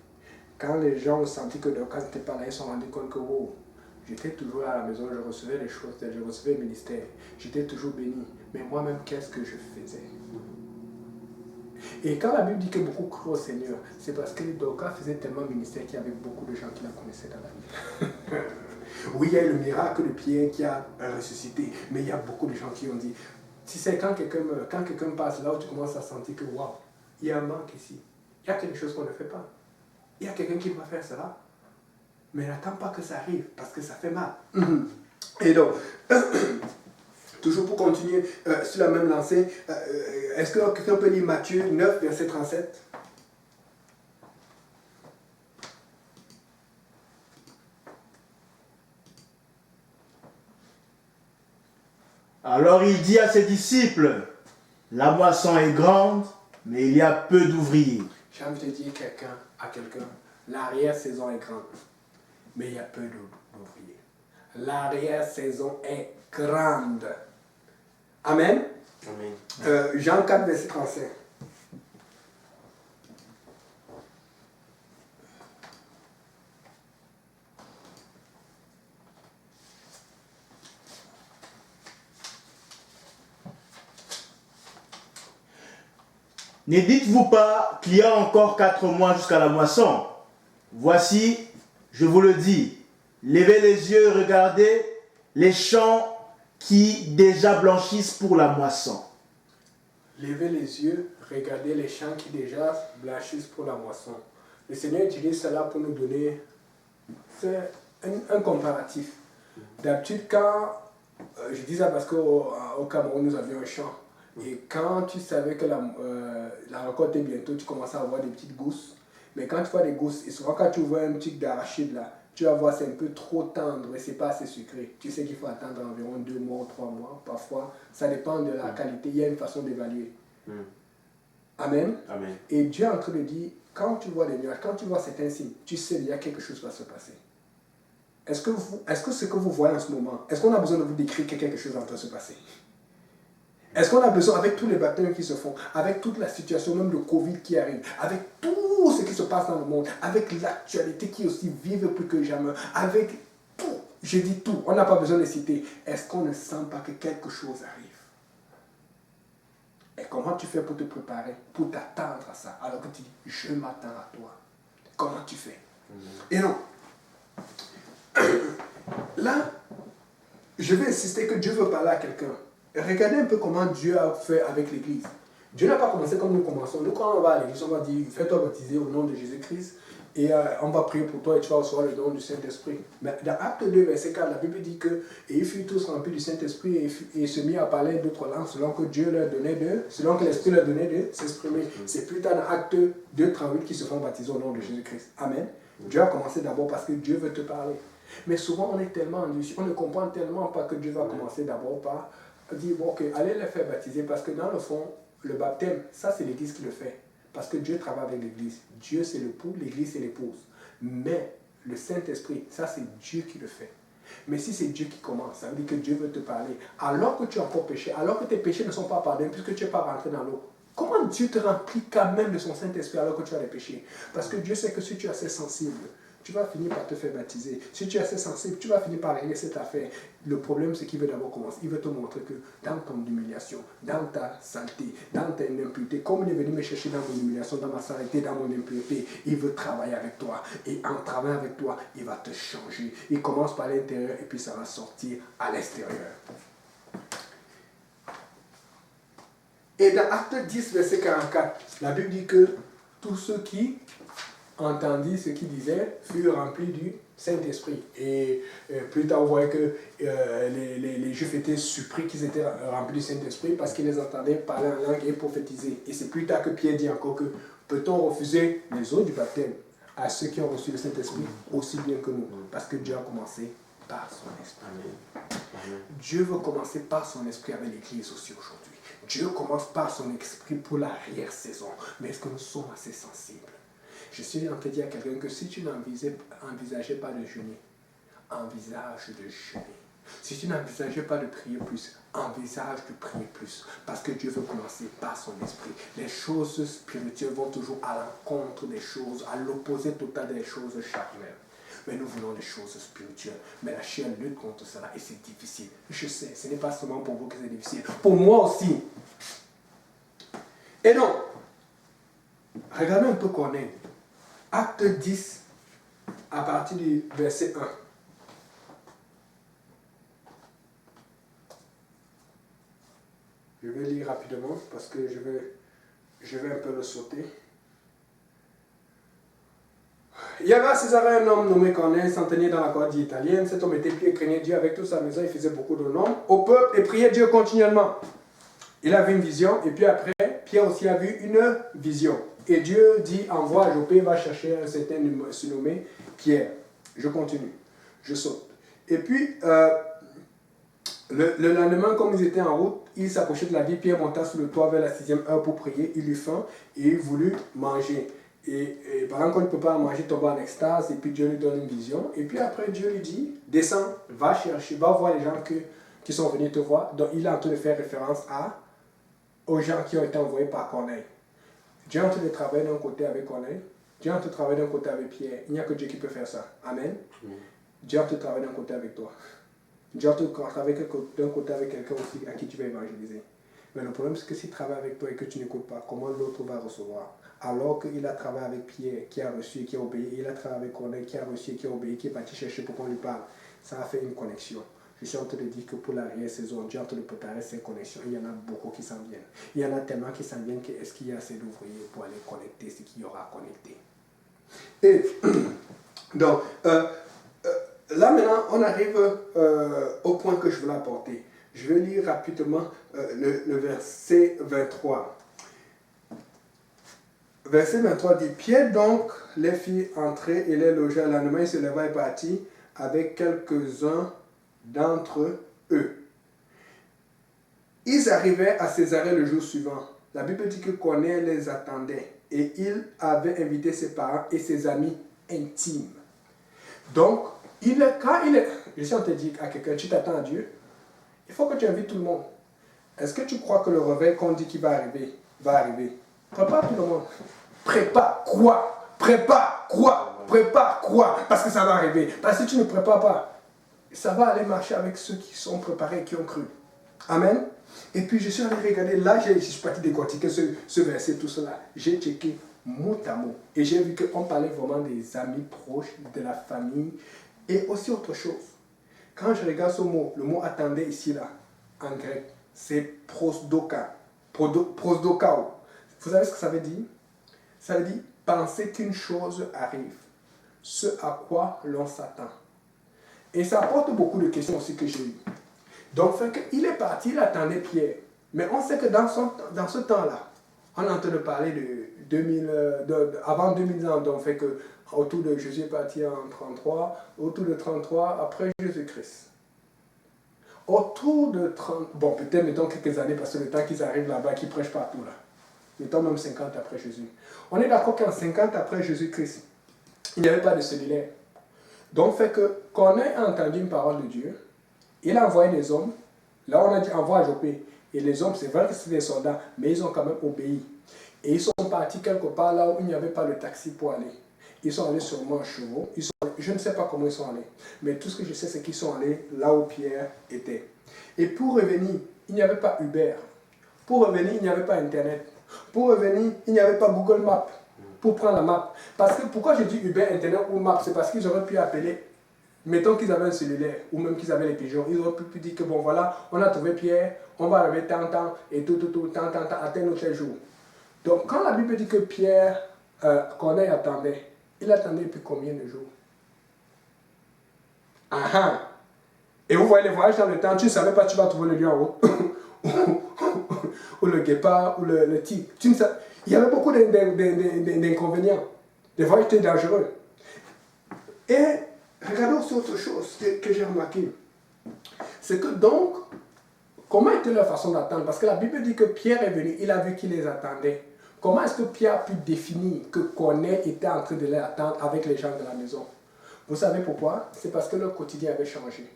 Quand les gens ont senti que Dorcas n'était pas là, ils se sont rendus compte que oh, j'étais toujours à la maison, je recevais les choses, je recevais le ministère, j'étais toujours béni. Mais moi-même, qu'est-ce que je faisais? Et quand la Bible dit que beaucoup crurent au Seigneur, c'est parce que Dorcas faisait tellement ministère qu'il y avait beaucoup de gens qui la connaissaient dans la ville. Oui, il y a eu le miracle de Pierre qui a ressuscité, mais il y a beaucoup de gens qui ont dit, tu sais, quand quelqu'un passe là où tu commences à sentir que waouh, il y a un manque ici, il y a quelque chose qu'on ne fait pas, il y a quelqu'un qui va faire cela, mais n'attends pas que ça arrive parce que ça fait mal. Et donc, toujours pour continuer sur la même lancée, est-ce que quelqu'un peut lire Matthieu 9, verset 37?
Alors il dit à ses disciples, la moisson est grande, mais il y a peu d'ouvriers.
J'ai envie de dire à quelqu'un, l'arrière-saison est grande, mais il y a peu d'ouvriers. L'arrière-saison est grande. Amen.
Amen.
Jean 4, verset 35.
Ne dites-vous pas qu'il y a encore 4 mois jusqu'à la moisson? Voici, je vous le dis, levez les yeux et regardez les champs qui déjà blanchissent pour la moisson.
Levez les yeux, regardez les champs qui déjà blanchissent pour la moisson. Le Seigneur utilise cela pour nous donner un comparatif. D'habitude, quand je dis ça parce qu'au Cameroun, nous avions un champ. Et quand tu savais que la récolte est bientôt, tu commences à avoir des petites gousses. Mais quand tu vois des gousses, et souvent quand tu vois un petit d'arachide là, tu vas voir c'est un peu trop tendre et c'est pas assez sucré. Tu sais qu'il faut attendre environ 2 mois ou 3 mois. Parfois, ça dépend de la qualité. Il y a une façon d'évaluer. Amen.
Amen.
Et Dieu est en train de dire, quand tu vois des nuages, quand tu vois certains signes, tu sais qu'il y a quelque chose qui va se passer. Est-ce que ce que vous voyez en ce moment, est-ce qu'on a besoin de vous décrire que quelque chose est en train de se passer? Est-ce qu'on a besoin, avec tous les baptêmes qui se font, avec toute la situation même de Covid qui arrive, avec tout ce qui se passe dans le monde, avec l'actualité qui est aussi vive plus que jamais, avec tout, je dis tout, on n'a pas besoin de citer, est-ce qu'on ne sent pas que quelque chose arrive? Et comment tu fais pour te préparer, pour t'attendre à ça, alors que tu dis, je m'attends à toi? Comment tu fais? Et non. Là, je vais insister que Dieu veut parler à quelqu'un. Regardez un peu comment Dieu a fait avec l'Église. Dieu n'a pas commencé comme nous commençons. Nous, quand on va à l'Église, on va dire, fais-toi baptiser au nom de Jésus-Christ et on va prier pour toi et tu vas recevoir le don du Saint-Esprit. Mais dans Acte 2, verset 4, la Bible dit que et ils furent tous remplis du Saint-Esprit et se mit à parler d'autres langues selon que Dieu leur donnait selon que l'Esprit leur donnait de s'exprimer. C'est plus tard dans Acte 2, 38 qu'ils se font baptiser au nom de Jésus-Christ. Amen. Dieu a commencé d'abord parce que Dieu veut te parler. Mais souvent, on est tellement endurci, on ne comprend tellement pas que Dieu va commencer d'abord par dire, bon, ok, allez les faire baptiser, parce que dans le fond, le baptême, ça c'est l'Église qui le fait. Parce que Dieu travaille avec l'Église. Dieu c'est l'époux, l'Église c'est l'épouse. Mais le Saint-Esprit, ça c'est Dieu qui le fait. Mais si c'est Dieu qui commence, ça veut dire que Dieu veut te parler. Alors que tu as encore péché, alors que tes péchés ne sont pas pardonnés, puisque tu n'es pas rentré dans l'eau, comment Dieu te remplit quand même de son Saint-Esprit alors que tu as des péchés? Parce que Dieu sait que si tu es assez sensible, tu vas finir par te faire baptiser. Si tu es assez sensible, tu vas finir par régler cette affaire. Le problème, c'est qu'il veut d'abord commencer. Il veut te montrer que dans ton humiliation, dans ta saleté, dans ta impureté, comme il est venu me chercher dans mon humiliation, dans ma saleté, dans mon impureté, il veut travailler avec toi. Et en travaillant avec toi, il va te changer. Il commence par l'intérieur et puis ça va sortir à l'extérieur. Et dans Acte 10, verset 44, la Bible dit que tous ceux qui entendirent ce qu'il disait furent remplis du Saint-Esprit. Et plus tard, on voyait que les Juifs étaient surpris qu'ils étaient remplis du Saint-Esprit parce qu'ils les entendaient parler en langue et prophétiser. Et c'est plus tard que Pierre dit encore que peut-on refuser les eaux du baptême à ceux qui ont reçu le Saint-Esprit aussi bien que nous? Parce que Dieu a commencé par son Esprit. Amen. Dieu veut commencer par son Esprit avec l'Église aussi aujourd'hui. Dieu commence par son Esprit pour l'arrière-saison. Mais est-ce que nous sommes assez sensibles? Je suis en train de dire à quelqu'un que si tu n'envisageais pas de jeûner, envisage de jeûner. Si tu n'envisageais pas de prier plus, envisage de prier plus. Parce que Dieu veut commencer par son esprit. Les choses spirituelles vont toujours à l'encontre des choses, à l'opposé total des choses charnelles. Mais nous voulons les choses spirituelles. Mais la chair lutte contre cela et c'est difficile. Je sais, ce n'est pas seulement pour vous que c'est difficile. Pour moi aussi. Et donc, regardez un peu qu'on est. Acte 10, à partir du verset 1. Je vais lire rapidement parce que je vais un peu le sauter. Il y avait à Césarée un homme nommé Corneille, centenier dans la Cordie italienne. Cet homme était pieux et craignait Dieu avec toute sa maison. Il faisait beaucoup de noms au peuple et priait Dieu continuellement. Il avait une vision et puis après, Pierre aussi a vu une vision. Et Dieu dit, envoie à Joppé, va chercher un certain surnommé Pierre. Je continue, je saute. Et puis, le lendemain, comme ils étaient en route, il s'approchait de la ville. Pierre monta sur le toit vers la 6e heure pour prier. Il eut faim et il voulut manger. Et pendant qu'on ne peut pas manger, il tombe en extase. Et puis Dieu lui donne une vision. Et puis après, Dieu lui dit, descends, va chercher, va voir les gens qui sont venus te voir. Donc il est en train de faire référence aux gens qui ont été envoyés par Corneille. Dieu est en train de travailler d'un côté avec Corneille. Dieu est en train de travailler d'un côté avec Pierre. Il n'y a que Dieu qui peut faire ça. Amen. Dieu est en train de travailler d'un côté avec toi. Dieu est en train de travailler d'un côté avec quelqu'un aussi à qui tu vas évangéliser. Mais le problème, c'est que s'il travaille avec toi et que tu n'écoutes pas, comment l'autre va recevoir? Alors qu'il a travaillé avec Pierre, qui a reçu et qui a obéi, et il a travaillé avec Corneille, qui a reçu et qui a obéi, qui est parti chercher pour qu'on lui parle. Ça a fait une connexion. Je suis en train de dire que pour l'arrière-saison, Dieu est en train de préparer ces connexions. Il y en a beaucoup qui s'en viennent. Il y en a tellement qui s'en viennent qu'est-ce qu'il y a assez d'ouvriers pour aller connecter ce qu'il y aura à connecter. Et donc, là maintenant, on arrive au point que je voulais apporter. Je vais lire rapidement le verset 23. Verset 23 dit, Pierre donc les fit entrer et les logea. Le lendemain, il se leva et partit avec quelques-uns d'entre eux. Ils arrivaient à Césarée le jour suivant. La Bible dit que Corneille les attendait et il avait invité ses parents et ses amis intimes. Donc, je suis en train de dire à quelqu'un, tu t'attends à Dieu, il faut que tu invites tout le monde. Est-ce que tu crois que le réveil qu'on dit qu'il va arriver, va arriver? Prépare tout le monde. Prépare quoi? Prépare quoi? Prépare quoi? Parce que ça va arriver. Parce que si tu ne prépares pas, ça va aller marcher avec ceux qui sont préparés et qui ont cru. Amen. Et puis je suis allé regarder, là je suis parti décortiquer ce verset, tout cela. J'ai checké mot à mot. Et j'ai vu qu'on parlait vraiment des amis proches, de la famille et aussi autre chose. Quand je regarde ce mot, le mot attendez ici, là, en grec, c'est prosdoka. Prosdokao. Vous savez ce que ça veut dire? Ça veut dire penser qu'une chose arrive, ce à quoi l'on s'attend. Et ça apporte beaucoup de questions aussi que j'ai eues. Donc, il est parti, il attendait Pierre. Mais on sait que dans ce temps-là, On est en train de parler de 2000, avant 2000 ans, donc fait que autour de Jésus est parti en 33, autour de 33 après Jésus-Christ. Autour de 30, bon peut-être mettons quelques années parce que le temps qu'ils arrivent là-bas, qu'ils prêchent partout là. Mettons même 50 après Jésus. On est d'accord qu'en 50 après Jésus-Christ, il n'y avait pas de cellulaire. Donc fait que quand on a entendu une parole de Dieu, il a envoyé des hommes. Là on a dit envoie à Jopé. Et les hommes, c'est vrai que c'était des soldats, mais ils ont quand même obéi. Et ils sont partis quelque part là où il n'y avait pas de taxi pour aller. Ils sont allés sûrement en chevaux. Je ne sais pas comment ils sont allés. Mais tout ce que je sais, c'est qu'ils sont allés là où Pierre était. Et pour revenir, il n'y avait pas Uber. Pour revenir, il n'y avait pas Internet. Pour revenir, il n'y avait pas Google Maps pour prendre la map. Parce que pourquoi je dis Uber, Internet ou Maps, c'est parce qu'ils auraient pu appeler, mettons qu'ils avaient un cellulaire, ou même qu'ils avaient les pigeons, ils auraient pu dire que bon voilà, on a trouvé Pierre, on va arriver tant, et tout, tant, à tel ou tel jour. Donc quand la Bible dit que Pierre, Corneille attendait, il attendait depuis combien de jours? Ah ah! Et vous voyez les voyages dans le temps, tu ne savais pas tu vas trouver le lion en haut. Ou le guépard, ou le tigre. Il y avait beaucoup d'inconvénients. Les voyages étaient dangereux. Et regardons aussi autre chose que j'ai remarqué. C'est que donc, comment était leur façon d'attendre? Parce que la Bible dit que Pierre est venu, il a vu qu'il les attendait. Comment est-ce que Pierre a pu définir que Corneille était en train de les attendre avec les gens de la maison? Vous savez pourquoi? C'est parce que leur quotidien avait changé.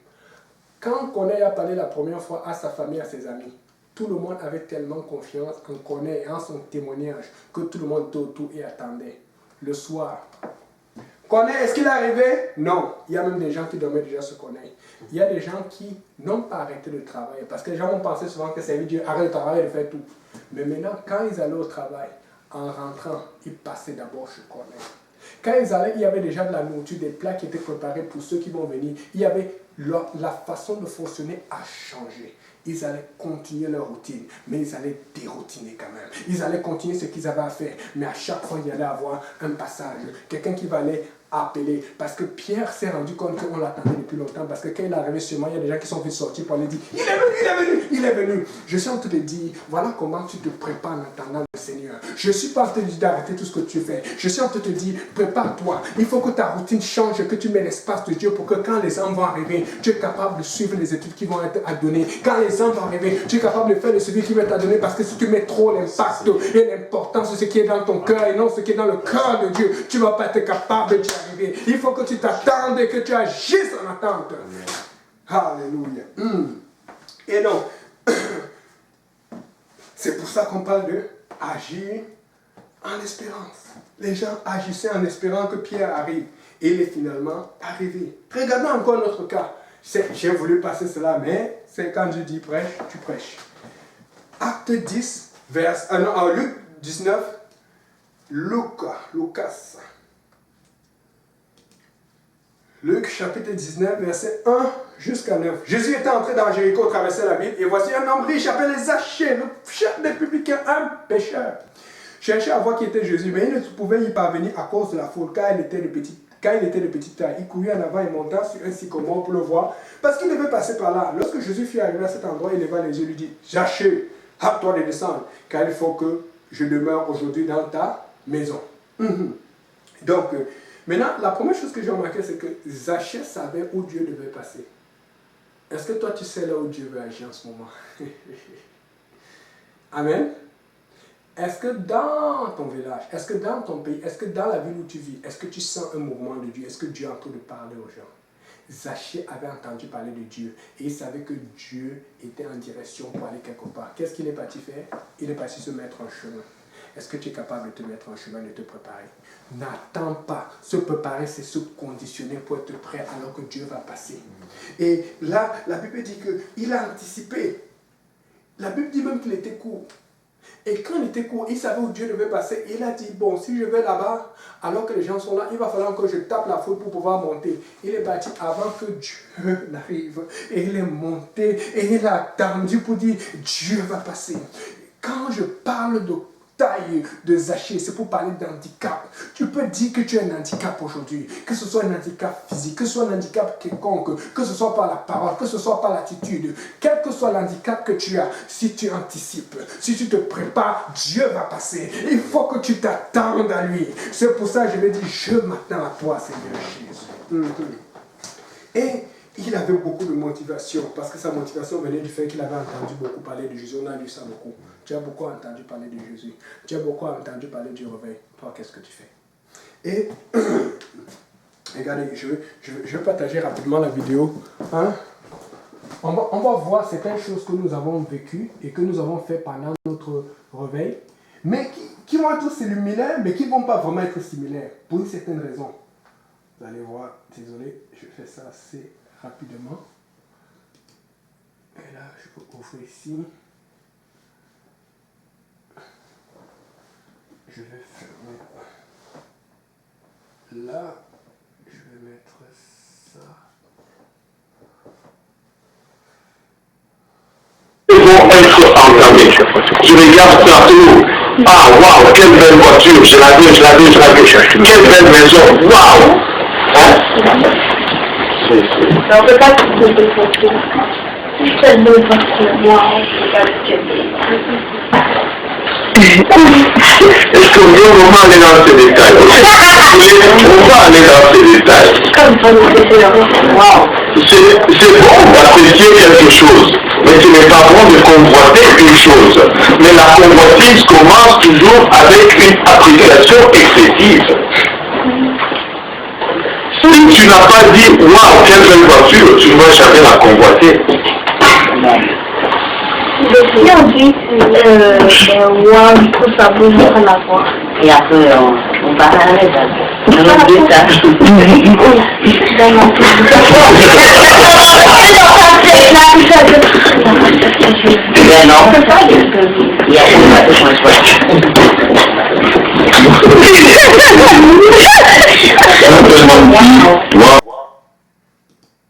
Quand Corneille a parlé la première fois à sa famille, à ses amis, tout le monde avait tellement confiance en Corneille et en son témoignage que tout le monde était autour et attendait. Le soir, Corneille, est-ce qu'il est arrivé? Non. Il y a même des gens qui dormaient déjà sur Corneille. Il y a des gens qui n'ont pas arrêté de travailler parce que les gens vont penser souvent que c'est Dieu, arrête de travailler, de faire tout. Mais maintenant, quand ils allaient au travail, en rentrant, ils passaient d'abord chez Corneille. Quand ils allaient, il y avait déjà de la nourriture, des plats qui étaient préparés pour ceux qui vont venir. Il y avait la façon de fonctionner a changé. Ils allaient continuer leur routine, mais ils allaient déroutiner quand même. Ils allaient continuer ce qu'ils avaient à faire, mais à chaque fois, il y allait avoir un passage. Quelqu'un qui va aller appeler. Parce que Pierre s'est rendu compte qu'on l'attendait depuis longtemps. Parce que quand il est arrivé sur moi, il y a des gens qui sont venus sortir pour aller dire il est venu, il est venu, il est venu. Je suis en train de te dire, voilà comment tu te prépares en attendant le Seigneur. Je ne suis pas en train de dire d'arrêter tout ce que tu fais. Je suis en train de te dire, prépare-toi. Il faut que ta routine change, que tu mets l'espace de Dieu pour que quand les hommes vont arriver, tu es capable de suivre les études qui vont être à donner. Quand les hommes vont arriver, tu es capable de faire le suivi qui va être à donner. Parce que si tu mets trop l'impact et l'importance de ce qui est dans ton cœur et non ce qui est dans le cœur de Dieu, tu ne vas pas être capable d'y arriver. Il faut que tu t'attendes et que tu agisses en attente. Alléluia. Et donc, c'est pour ça qu'on parle de agir en espérance. Les gens agissaient en espérant que Pierre arrive. Et il est finalement arrivé. Regardons encore notre cas. J'ai voulu passer cela, mais c'est quand je dis prêche, tu prêches. Acte 10, Luc 19, Lucas. Luc chapitre 19, verset 1 jusqu'à 9. Jésus était entré dans Jéricho, traversait la ville, et voici un homme riche appelé Zachée, le chef des publicains, un pécheur. Cherchait à voir qui était Jésus, mais il ne pouvait y parvenir à cause de la foule, car il était de petite taille. Il courait en avant et monta sur un sycomore pour le voir, parce qu'il devait passer par là. Lorsque Jésus fut arrivé à cet endroit, il leva les yeux et lui dit, Zachée, hâte-toi de descendre, car il faut que je demeure aujourd'hui dans ta maison. Donc, maintenant, la première chose que j'ai remarqué, c'est que Zachée savait où Dieu devait passer. Est-ce que toi, tu sais là où Dieu veut agir en ce moment? Amen. Est-ce que dans ton village, est-ce que dans ton pays, est-ce que dans la ville où tu vis, est-ce que tu sens un mouvement de Dieu? Est-ce que Dieu est en train de parler aux gens? Zachée avait entendu parler de Dieu et il savait que Dieu était en direction pour aller quelque part. Qu'est-ce qu'il est parti faire? Il est parti se mettre en chemin. Est-ce que tu es capable de te mettre en chemin, de te préparer? N'attends pas. Se préparer, c'est se conditionner pour être prêt alors que Dieu va passer. Et là, la Bible dit qu'il a anticipé. La Bible dit même qu'il était court. Et quand il était court, il savait où Dieu devait passer. Il a dit, bon, si je vais là-bas, alors que les gens sont là, il va falloir que je tape la foule pour pouvoir monter. Il est parti avant que Dieu n'arrive. Et il est monté et il a attendu pour dire, Dieu va passer. Quand je parle de taille de Zachée, c'est pour parler d'handicap. Tu peux dire que tu as un handicap aujourd'hui, que ce soit un handicap physique, que ce soit un handicap quelconque, que ce soit par la parole, que ce soit par l'attitude, quel que soit l'handicap que tu as, si tu anticipes, si tu te prépares, Dieu va passer. Il faut que tu t'attendes à lui. C'est pour ça que je lui ai dit, je m'attends à toi, Seigneur Jésus. Et il avait beaucoup de motivation, parce que sa motivation venait du fait qu'il avait entendu beaucoup parler de Jésus. On a lu ça beaucoup. Tu as beaucoup entendu parler de Jésus. Tu as beaucoup entendu parler du réveil. Toi, qu'est-ce que tu fais? Et, regardez, je vais partager rapidement la vidéo. Hein? On va voir certaines choses que nous avons vécues et que nous avons fait pendant notre réveil, mais qui vont être similaires, mais qui ne vont pas vraiment être similaires, pour une certaine raison. Vous allez voir, désolé, je fais ça assez rapidement. Et là, je peux ouvrir ici. Je vais fermer. Là, je vais mettre ça.
Ils vont être entamés. Je regarde partout. Ah, waouh, quelle belle voiture. Je la veux, je la veux, je la veux. Quelle belle maison. Waouh. Hein?
On ne peut pas tout de suite. Quelle belle voiture. Waouh,
Est-ce qu'on va aller dans ces détails? On va aller dans ces détails.
comme ça, waouh.
C'est bon d'apprécier quelque chose, mais ce n'est pas bon de convoiter une chose. Mais la convoitise commence toujours avec une appréciation excessive. Si tu n'as pas dit waouh, quelle belle voiture, tu ne vas jamais la convoiter.
Si on dit waouh, il faut savoir mettre la voix.
Et après, on va aller dans le détail. Mais non, il y a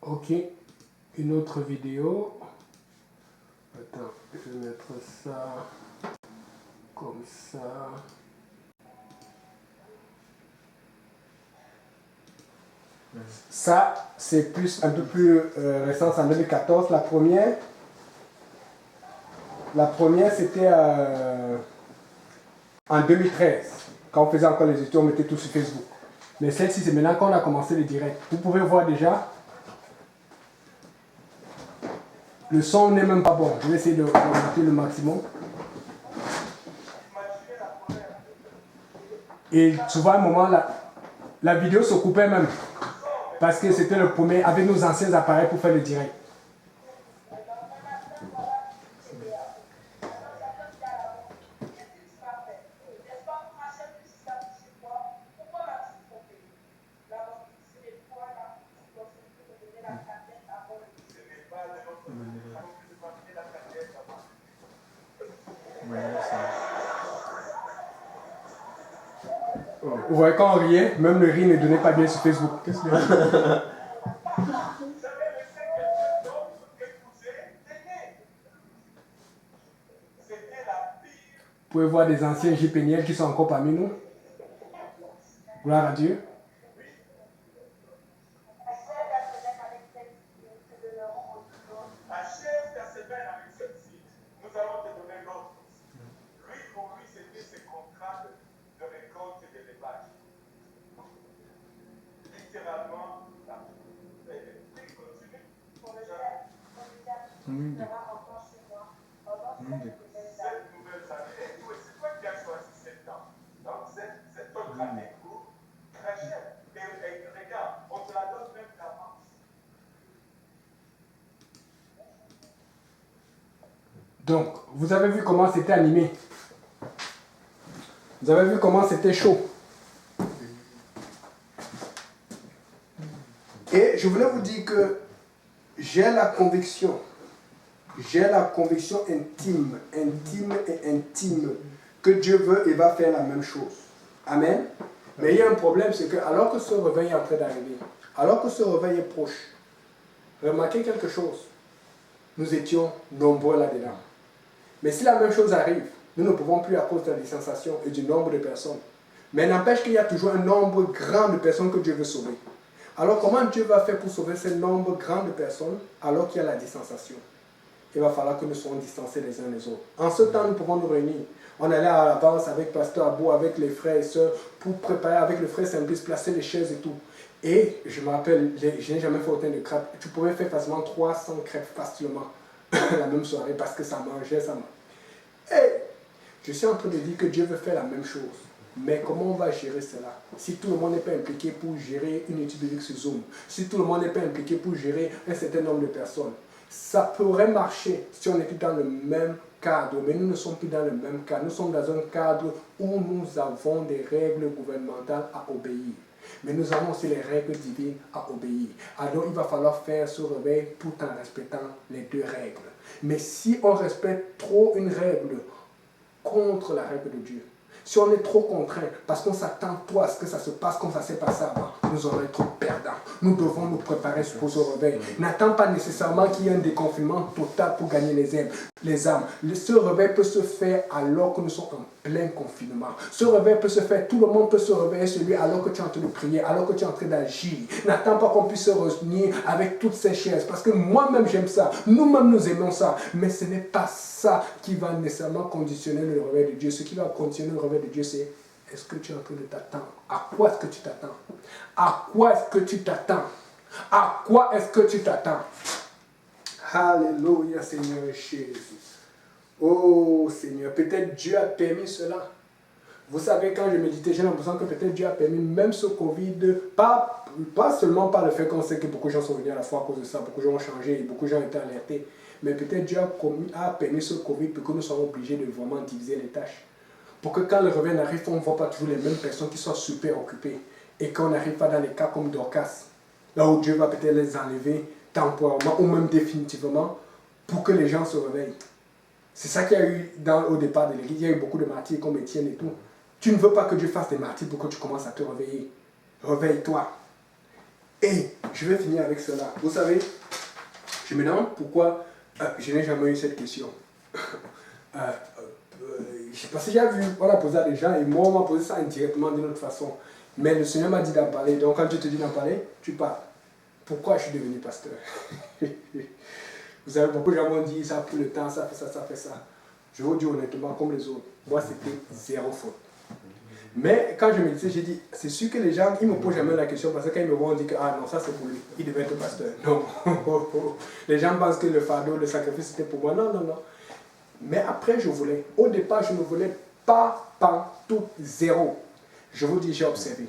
Ok, une autre vidéo. Attends, je vais mettre ça comme ça. Ça, c'est plus un peu plus récent, c'est en 2014. La première c'était en 2013. Quand on faisait encore les études, on mettait tout sur Facebook. Mais celle-ci, c'est maintenant qu'on a commencé le direct. Vous pouvez voir déjà. Le son n'est même pas bon. Je vais essayer de augmenter le maximum. Et souvent, à un moment, la vidéo se coupait même. Parce que c'était le premier, avec nos anciens appareils pour faire le direct. Vous voyez, quand on riait, même le rire ne donnait pas bien sur Facebook. Qu'est-ce que c'est? Vous pouvez voir des anciens JPNL qui sont encore parmi nous. Gloire à Dieu. Donc, vous avez vu comment c'était animé. Vous avez vu comment c'était chaud. Et je voulais vous dire que j'ai la conviction intime et intime que Dieu veut et va faire la même chose. Amen. Mais il y a un problème, c'est que alors que ce réveil est en train d'arriver, alors que ce réveil est proche, remarquez quelque chose. Nous étions nombreux là-dedans. Mais si la même chose arrive, Nous ne pouvons plus à cause de la distanciation et du nombre de personnes. Mais n'empêche qu'il y a toujours un nombre grand de personnes que Dieu veut sauver. Alors comment Dieu va faire pour sauver ce nombre grand de personnes alors qu'il y a la distanciation? Il va falloir que nous soyons distancés les uns les autres. En ce temps, nous pouvons nous réunir. On allait à la base avec Pasteur Abou, avec les frères et sœurs, pour préparer avec le frère Saint-Brice, placer les chaises et tout. Et je me rappelle, je n'ai jamais fait autant de crêpes. Tu pouvais faire facilement 300 crêpes facilement la même soirée parce que ça mangeait, ça mangeait. Et je suis en train de dire que Dieu veut faire la même chose. Mais comment on va gérer cela? Si tout le monde n'est pas impliqué pour gérer une étude biblique sur Zoom, si tout le monde n'est pas impliqué pour gérer un certain nombre de personnes, ça pourrait marcher si on était dans le même cadre, mais nous ne sommes plus dans le même cadre. Nous sommes dans un cadre où nous avons des règles gouvernementales à obéir. Mais nous avons aussi les règles divines à obéir. Alors il va falloir faire ce réveil tout en respectant les deux règles. Mais si on respecte trop une règle contre la règle de Dieu, si on est trop contraint, parce qu'on s'attend trop à ce que ça se passe comme ça s'est passé avant, nous allons être perdants. Nous devons nous préparer pour ce réveil. N'attends pas nécessairement qu'il y ait un déconfinement total pour gagner les âmes. Ce réveil peut se faire alors que nous sommes en plein confinement. Ce réveil peut se faire, tout le monde peut se réveiller sur lui alors que tu es en train de prier, alors que tu es en train d'agir. N'attends pas qu'on puisse se réunir avec toutes ces chaises, parce que moi-même j'aime ça, nous-mêmes nous aimons ça, mais ce n'est pas ça qui va nécessairement conditionner le réveil de Dieu. Ce qui va conditionner le réveil de Dieu, c'est: est-ce que tu es en train de t'attendre? À quoi est-ce que tu t'attends? À quoi est-ce que tu t'attends? À quoi est-ce que tu t'attends? Alléluia, Seigneur Jésus. Oh Seigneur, peut-être Dieu a permis cela. Vous savez, quand je méditais, j'ai l'impression que peut-être Dieu a permis même ce Covid, pas seulement par le fait qu'on sait que beaucoup de gens sont venus à la foi à cause de ça, beaucoup de gens ont changé et beaucoup de gens ont été alertés, mais peut-être Dieu a permis ce Covid pour que nous soyons obligés de vraiment diviser les tâches. Pour que quand le réveil arrive, on ne voit pas toujours les mêmes personnes qui sont super occupées et qu'on n'arrive pas dans les cas comme Dorcas, là où Dieu va peut-être les enlever temporairement ou même définitivement pour que les gens se réveillent. C'est ça qu'il y a eu au départ de l'Église. Il y a eu beaucoup de martyrs comme Étienne et tout. Tu ne veux pas que Dieu fasse des martyrs pour que tu commences à te réveiller. Réveille-toi. Et je vais finir avec cela. Vous savez, je me demande pourquoi je n'ai jamais eu cette question. Parce que j'ai vu, on a posé à des gens et moi on m'a posé ça indirectement d'une autre façon. Mais le Seigneur m'a dit d'en parler. Donc quand Dieu te dit d'en parler, tu parles. Pourquoi je suis devenu pasteur? Vous savez, beaucoup de gens m'ont dit ça pour le temps, ça fait ça, ça fait ça. Je vous dis honnêtement, comme les autres, moi c'était zéro faute. Mais quand je me disais, j'ai dit, c'est sûr que les gens, ils ne me posent jamais la question parce que quand ils me voient, on dit que ah non, ça c'est pour lui, il devait être pasteur. Non, les gens pensent que le fardeau, le sacrifice c'était pour moi. Non, non, non. Mais après, je voulais. Au départ, je ne voulais pas tout zéro. Je vous dis, j'ai observé.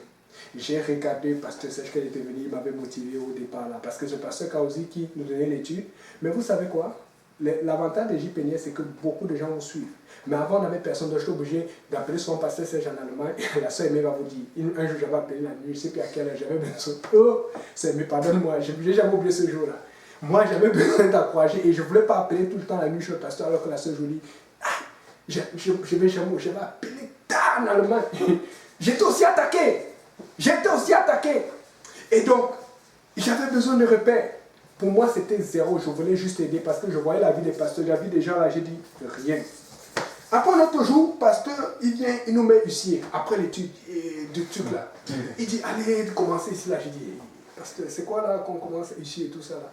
J'ai regardé Pasteur Serge quand il était venu, il m'avait motivé au départ là. Parce que c'est Pasteur Kaouzi qui nous donnait l'étude. Mais vous savez quoi? L'avantage de JPNIS, c'est que beaucoup de gens vous suivent. Mais avant, on n'avait personne, donc j'étais obligé d'appeler son Pasteur Serge en allemand. Et la soeur Aimée va vous dire. Un jour, j'avais appelé la nuit, je ne sais plus à quelle heure, j'avais besoin. Oh, c'est mais pardonne-moi, je n'ai jamais oublié ce jour-là. Moi, j'avais besoin d'encourager et je ne voulais pas appeler tout le temps la nuit chez le pasteur alors que la soeur Jolie, je vais appeler tard en allemand. J'étais aussi attaqué. Et donc, j'avais besoin de repères. Pour moi, c'était zéro. Je voulais juste aider parce que je voyais la vie des pasteurs, la vie des gens là. J'ai dit rien. Après un autre jour, pasteur, il vient, il nous met ici, après l'étude du truc là. Il dit, allez, commencez ici là. J'ai dit, pasteur, c'est quoi là qu'on commence ici et tout ça là?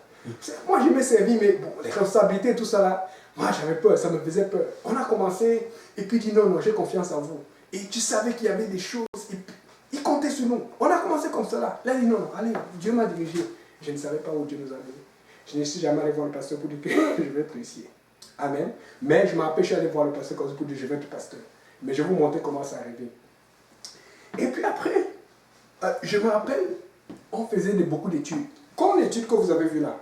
Moi, je m'ai servi, mais bon, les responsabilités et tout ça là, moi j'avais peur, ça me faisait peur. On a commencé, et puis il dit non, j'ai confiance en vous. Et tu savais qu'il y avait des choses, et puis, il comptait sur nous. On a commencé comme cela. Là, il dit non, allez, Dieu m'a dirigé. Je ne savais pas où Dieu nous a mis. Je ne suis jamais allé voir le pasteur pour dire que je vais être ici. Amen. Mais je m'empêche d'aller voir le pasteur pour dire que je vais être pasteur. Mais je vais vous montrer comment ça arrivé. Et puis après, je me rappelle, on faisait beaucoup d'études. Comme l'étude que vous avez vue là.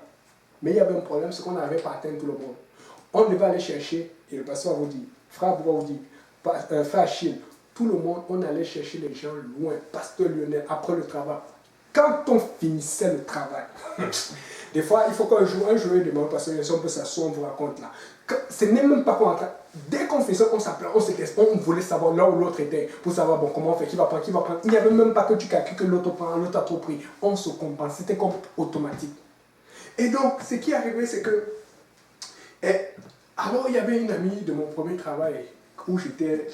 Mais il y avait un problème, c'est qu'on n'arrivait pas à atteindre tout le monde. On devait aller chercher, et le pasteur vous dit, frère vous dit, frère Achille, tout le monde, on allait chercher les gens loin, pasteur Lionel, après le travail. Quand on finissait le travail, des fois, il faut qu'un jour il demande, parce que on peut s'asseoir, on vous raconte là. Ce n'est même pas qu'on entend. Dès qu'on fait ça, on s'appelait, on voulait savoir là où l'autre était, pour savoir bon, comment on fait, qui va prendre. Il n'y avait même pas que tu calcules que l'autre prend, l'autre a trop pris. On se compense, c'était comme automatique. Et donc, ce qui est arrivé, c'est que... alors, il y avait une amie de mon premier travail,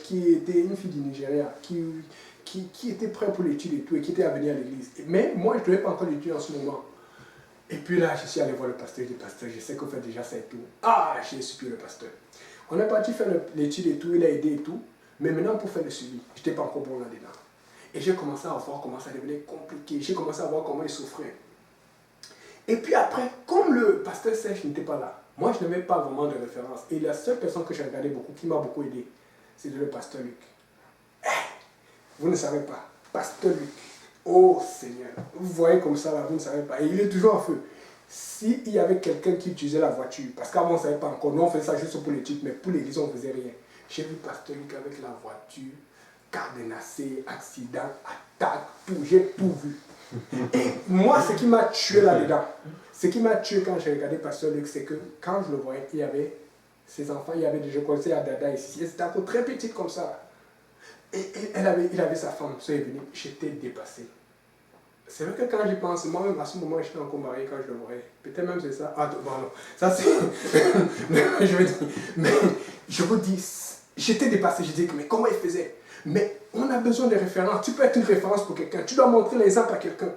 qui était une fille du Nigeria, qui était prête pour l'étude et tout, et qui était à venir à l'église. Mais moi, je ne devais pas encore l'étude en ce moment. Et puis là, je suis allé voir le pasteur. Je dis, pasteur, je sais qu'on fait déjà ça et tout. Ah, j'ai supplié le pasteur. On est parti faire l'étude et tout, il a aidé et tout. Mais maintenant, pour faire le suivi, je n'étais pas encore bon là-dedans. Et j'ai commencé à voir comment ça devenait compliqué. J'ai commencé à voir comment il souffrait. Et puis après, comme le pasteur Serge n'était pas là, moi, je n'avais pas vraiment de référence. Et la seule personne que j'ai regardé beaucoup, qui m'a beaucoup aidé, c'était le pasteur Luc. Vous ne savez pas. Pasteur Luc. Oh Seigneur. Vous voyez comme ça là, vous ne savez pas. Et il est toujours en feu. S'il y avait quelqu'un qui utilisait la voiture, parce qu'avant on ne savait pas encore, nous on faisait ça juste pour l'étude, mais pour l'église on ne faisait rien. J'ai vu Pasteur Luc avec la voiture, cadenassé, accident, attaque, tout, j'ai tout vu. Et moi, ce qui m'a tué là-dedans, ce qui m'a tué quand j'ai regardé Pasteur Luc, c'est que quand je le voyais, il y avait ses enfants, il y avait déjà commencé à Dada ici, c'était encore très petite comme ça. Et il avait sa femme, ça est venu, j'étais dépassé. C'est vrai que quand j'y pense, moi-même à ce moment, j'étais encore marié quand je le voyais. Peut-être même c'est ça. Ah, bon, non. Ça, c'est. mais je vous dis, j'étais dépassé. Je dis, mais comment il faisait? Mais on a besoin de références. Tu peux être une référence pour quelqu'un. Tu dois montrer l'exemple à quelqu'un.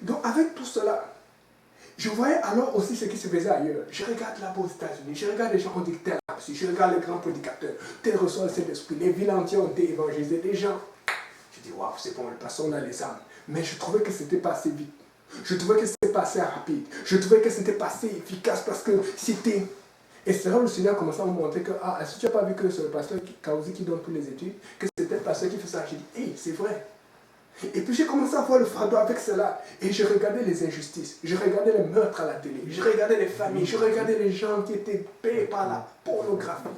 Donc, avec tout cela, je voyais alors aussi ce qui se faisait ailleurs. Je regarde là-bas aux États-Unis. Je regarde les gens ont dit tel là-dessus. Je regarde les grands prédicateurs. Tel reçoit le Saint-Esprit. Les villes entières ont été évangélisées. Les gens. Je dis, waouh, c'est bon, le passant, on a les âmes. Mais je trouvais que c'était pas assez vite. Je trouvais que c'était pas assez rapide. Je trouvais que c'était pas assez efficace parce que c'était... Et c'est là où le Seigneur a commencé à me montrer que, ah, est-ce que tu n'as pas vu que c'est le pasteur Kaouzi qui donne toutes les études, que c'était le pasteur qui fait ça? J'ai dit, hé, c'est vrai. Et puis j'ai commencé à voir le fardeau avec cela. Et je regardais les injustices. Je regardais les meurtres à la télé. Je regardais les familles. Je regardais les gens qui étaient payés par la pornographie,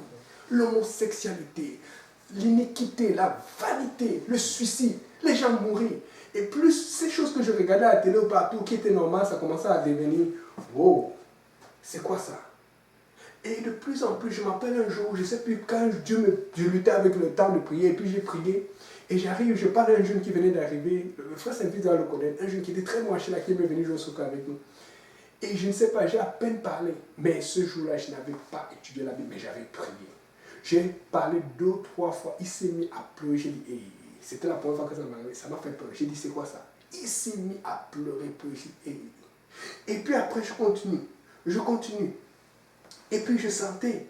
l'homosexualité, l'iniquité, la vanité, le suicide, les gens mourir. Et plus ces choses que je regardais à la télé ou partout qui étaient normales, ça commençait à devenir, wow, c'est quoi ça? Et de plus en plus, je m'appelle un jour, je ne sais plus, quand je luttais avec le temps de prier, et puis j'ai prié, et j'arrive, je parle à un jeune qui venait d'arriver, le frère Saint-Pierre doit le connaître, un jeune qui était très moché là, qui est venu jouer au soccer avec nous. Et je ne sais pas, j'ai à peine parlé, mais ce jour-là, je n'avais pas étudié la Bible, mais j'avais prié. J'ai parlé 2 ou 3 fois, il s'est mis à pleurer, j'ai dit, hey, c'était la première fois que ça m'a fait peur. J'ai dit, c'est quoi ça? Il s'est mis à pleurer, pleurer. Et puis après, je continue. Et puis je sentais,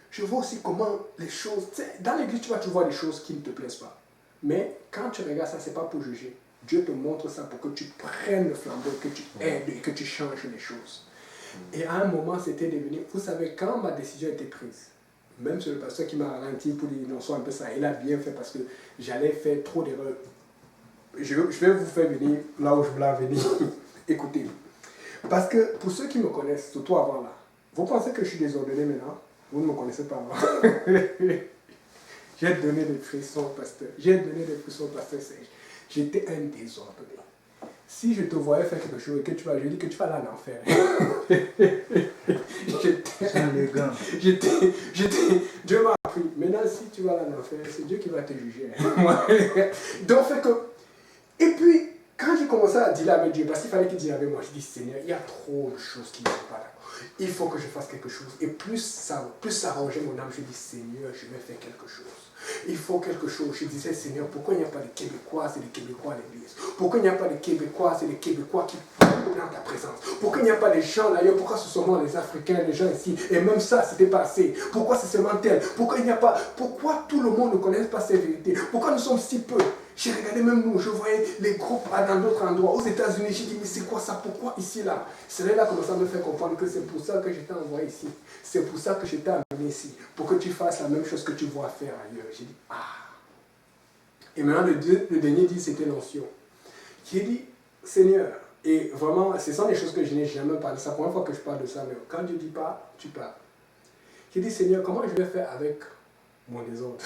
je vois aussi comment les choses, dans l'église, tu vas toujours voir des choses qui ne te plaisent pas. Mais quand tu regardes ça, ce n'est pas pour juger. Dieu te montre ça pour que tu prennes le flambeau, que tu aides et que tu changes les choses. Et à un moment, c'était devenu, vous savez, quand ma décision était prise, même c'est le pasteur qui m'a ralenti pour dire non, soit un peu ça. Il a bien fait parce que j'allais faire trop d'erreurs. Je vais vous faire venir là où je voulais venir. Écoutez. Parce que pour ceux qui me connaissent, surtout avant là, vous pensez que je suis désordonné maintenant? Vous ne me connaissez pas avant. J'ai donné des frissons au pasteur. J'ai donné des frissons au pasteur Serge. J'étais un désordonné. Si je te voyais faire quelque chose et que tu vas, je dis que tu vas aller en enfer. Dieu m'a appris. Maintenant, si tu vas aller en enfer, c'est Dieu qui va te juger. Donc, fait que. Et puis, quand j'ai commencé à dire avec Dieu, parce qu'il fallait qu'il dise avec moi, je dis Seigneur, il y a trop de choses qui ne sont pas d'accord. Il faut que je fasse quelque chose. Et plus ça arrangeait mon âme, je dis Seigneur, je vais faire quelque chose. Il faut quelque chose. Je disais, Seigneur, pourquoi il n'y a pas de Québécois et de Québécois à l'église? Pourquoi il n'y a pas de Québécois et de Québécois qui parlent dans ta présence? Pourquoi il n'y a pas de gens d'ailleurs? Pourquoi ce sont moi les Africains, les gens ici? Et même ça, c'était pas assez. Pourquoi c'est seulement tel? Pourquoi il n'y a pas... Pourquoi tout le monde ne connaît pas ces vérités? Pourquoi nous sommes si peu? J'ai regardé même nous, je voyais les groupes dans d'autres endroits. Aux États-Unis, j'ai dit, mais c'est quoi ça? Pourquoi ici, là? C'est là que ça me fait comprendre que c'est pour ça que j'étais envoyé ici. C'est pour ça que j'étais amené ici. Pour que tu fasses la même chose que tu vois faire ailleurs. J'ai dit, ah. Et maintenant, le dernier dit, c'était l'onction. J'ai dit, Seigneur, et vraiment, ce sont des choses que je n'ai jamais parlé. C'est la première fois que je parle de ça, mais quand Dieu dit pas, tu parles. J'ai dit, Seigneur, comment je vais faire avec mon désordre?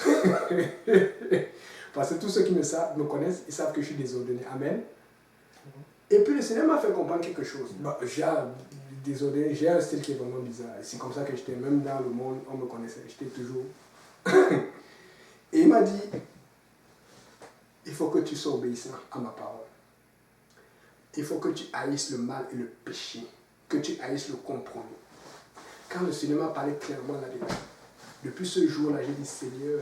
Parce que tous ceux qui me connaissent, ils savent que je suis désordonné. Amen. Et puis le Seigneur m'a fait comprendre quelque chose. Bah, j'ai un style qui est vraiment bizarre. C'est comme ça que j'étais, même dans le monde, on me connaissait. J'étais toujours... Et il m'a dit, il faut que tu sois obéissant à ma parole. Il faut que tu haïsses le mal et le péché. Que tu haïsses le compromis. Quand le Seigneur m'a parlé clairement là-dedans, Depuis ce jour-là, j'ai dit, Seigneur,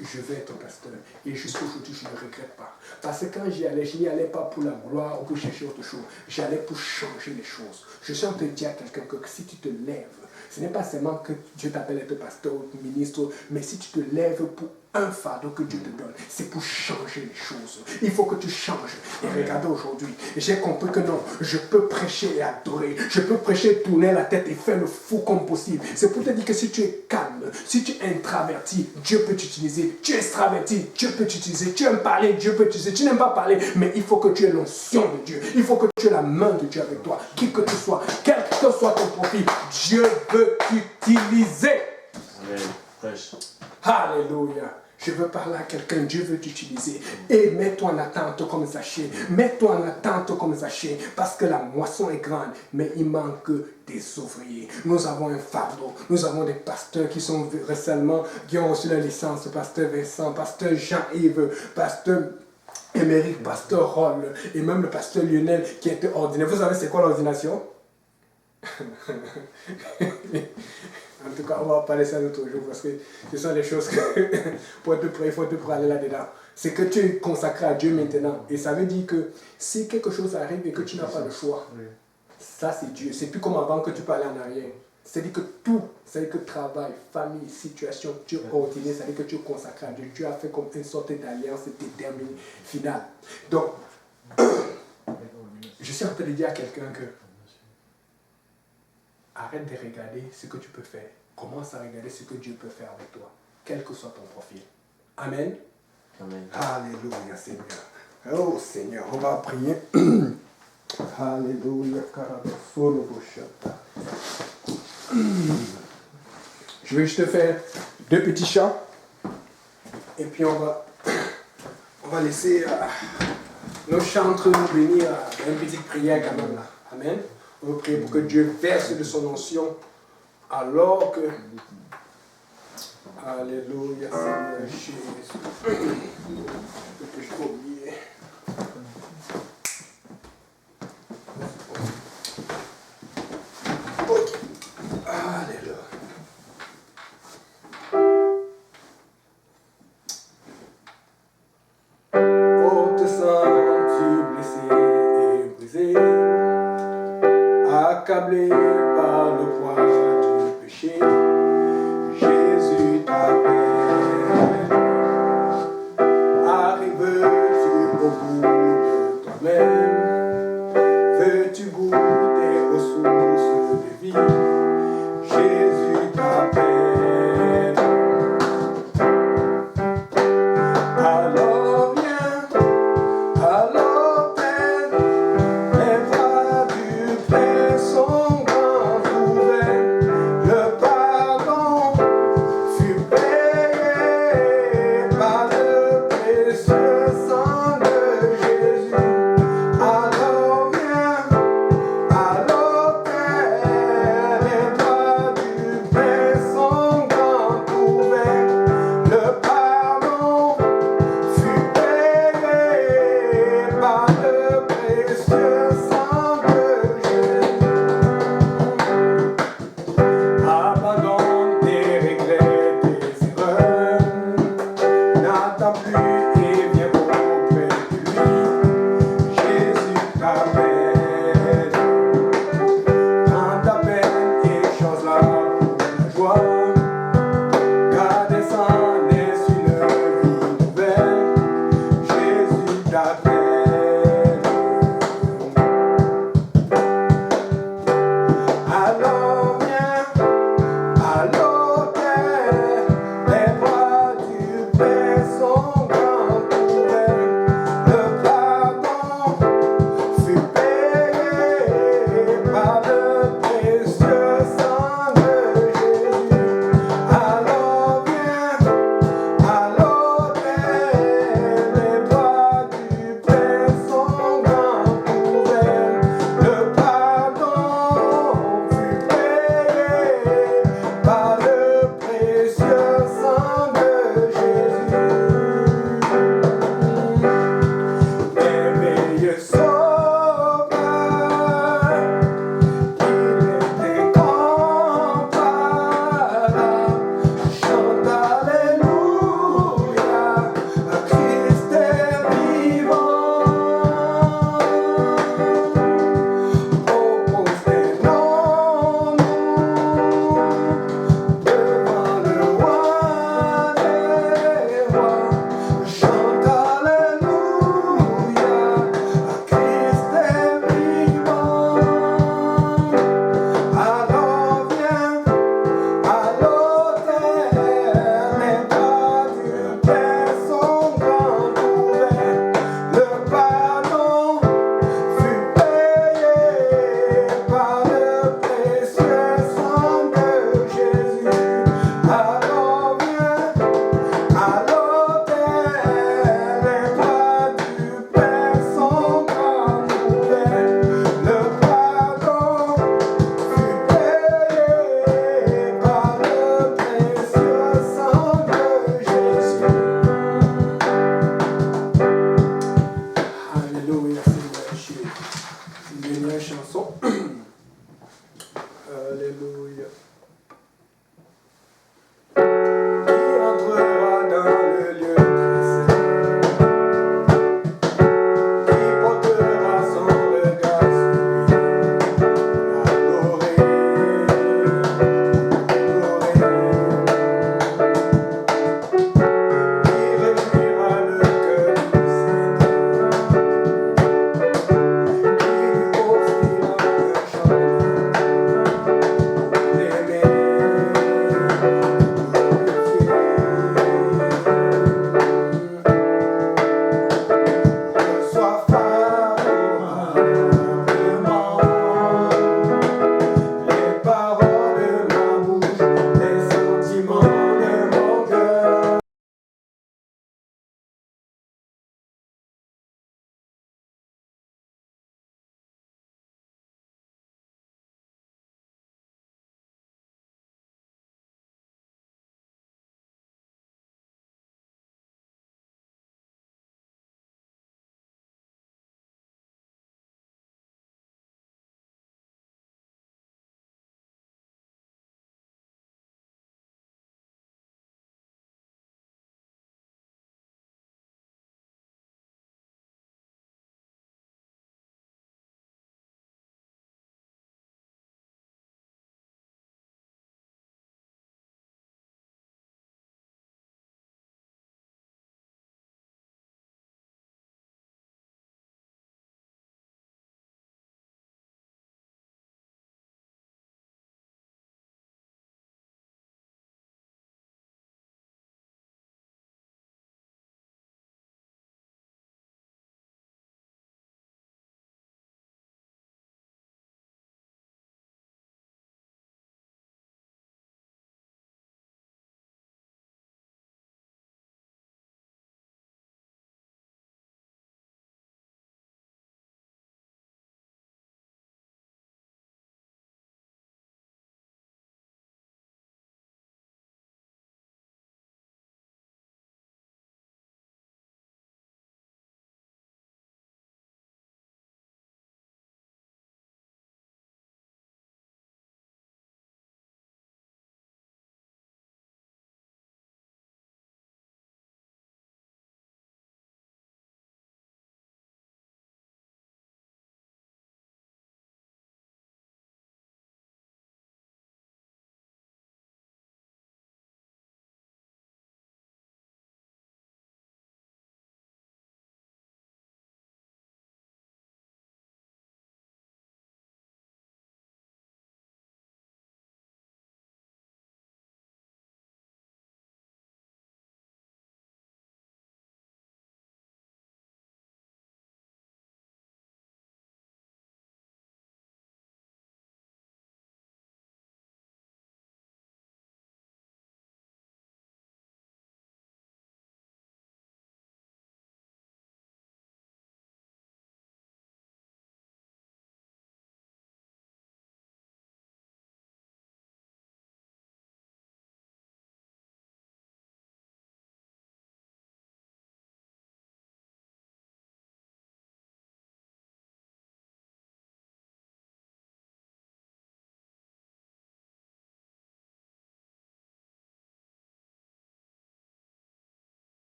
je vais être pasteur. Et jusqu'aujourd'hui, je ne regrette pas. Parce que quand j'y allais, je n'y allais pas pour la gloire ou pour chercher autre chose. J'allais pour changer les choses. Je suis en train de dire à quelqu'un que si tu te lèves, ce n'est pas seulement que Dieu t'appelle à être pasteur ou ministre, mais si tu te lèves pour un fardeau que Dieu te donne, c'est pour changer les choses. Il faut que tu changes. Et regardez aujourd'hui, j'ai compris que non, je peux prêcher et adorer. Je peux prêcher, tourner la tête et faire le fou comme possible. C'est pour te dire que si tu es calme, si tu es introverti, Dieu peut t'utiliser. Tu es extraverti, Dieu peut t'utiliser. Tu aimes parler, Dieu peut t'utiliser. Tu n'aimes pas parler, mais il faut que tu aies l'onction de Dieu. Il faut que tu aies la main de Dieu avec toi. Qui que tu sois, quel que soit ton profil, Dieu veut t'utiliser.
Amen. Prêche.
Alléluia. Je veux parler à quelqu'un, Dieu veut t'utiliser. Et mets-toi en attente comme Zachée. Mets-toi en attente comme Zachée. Parce que la moisson est grande, mais il manque des ouvriers. Nous avons un fardeau. Nous avons des pasteurs qui sont récemment, qui ont reçu la licence. Pasteur Vincent, pasteur Jean-Yves, pasteur Émeric, pasteur Roll, et même le pasteur Lionel qui a été ordonné. Vous savez c'est quoi l'ordination? En tout cas, on va parler ça un autre jour parce que ce sont les choses que pour être prêt, il faut être prêt à aller là-dedans. C'est que tu es consacré à Dieu maintenant. Et ça veut dire que si quelque chose arrive et que tu n'as pas le choix, ça c'est Dieu. C'est plus comme avant que tu peux aller en arrière. C'est-à-dire que tout, c'est-à-dire que travail, famille, situation, tu es ordonné, c'est-à-dire que tu es consacré à Dieu. Dieu a fait comme une sorte d'alliance déterminée, finale. Donc, je suis en train de dire à quelqu'un que arrête de regarder ce que tu peux faire. Commence à regarder ce que Dieu peut faire avec toi, quel que soit ton profil. Amen.
Amen.
Alléluia, Seigneur. Oh Seigneur, on va prier. Alléluia. Je vais juste faire 2 petits chants. Et puis on va laisser nos chantres nous bénir une petite prière quand même là. Amen. On va prier pour que Dieu verse de son onction alors que... Alléluia, Seigneur Jésus. Que je peux oublier. Ok. Alléluia. Oh, te sens-tu blessé et brisé, accablé par le poids du péché, Jésus t'appelle. Arrives-tu au bout de toi-même? Veux-tu goûter aux sources de vie? Jésus t'appelle. Alors viens, alors Père, les bras du Père sont grands ouverts. Le pardon fut payé par le précieux sang de Jésus. Alors viens, alors Père, les bras du Père sont grands ouverts. Le pardon fut payé par le précieux sang de Jésus. Abandonne tes regrets, tes erreurs. N'attends plus et viens auprès de lui. Jésus t'appelle. Prends ta peine et change-la pour la joie. Car descend est une vie nouvelle. Jésus t'appelle. Alors viens, alors Père, les bras du Père sont grands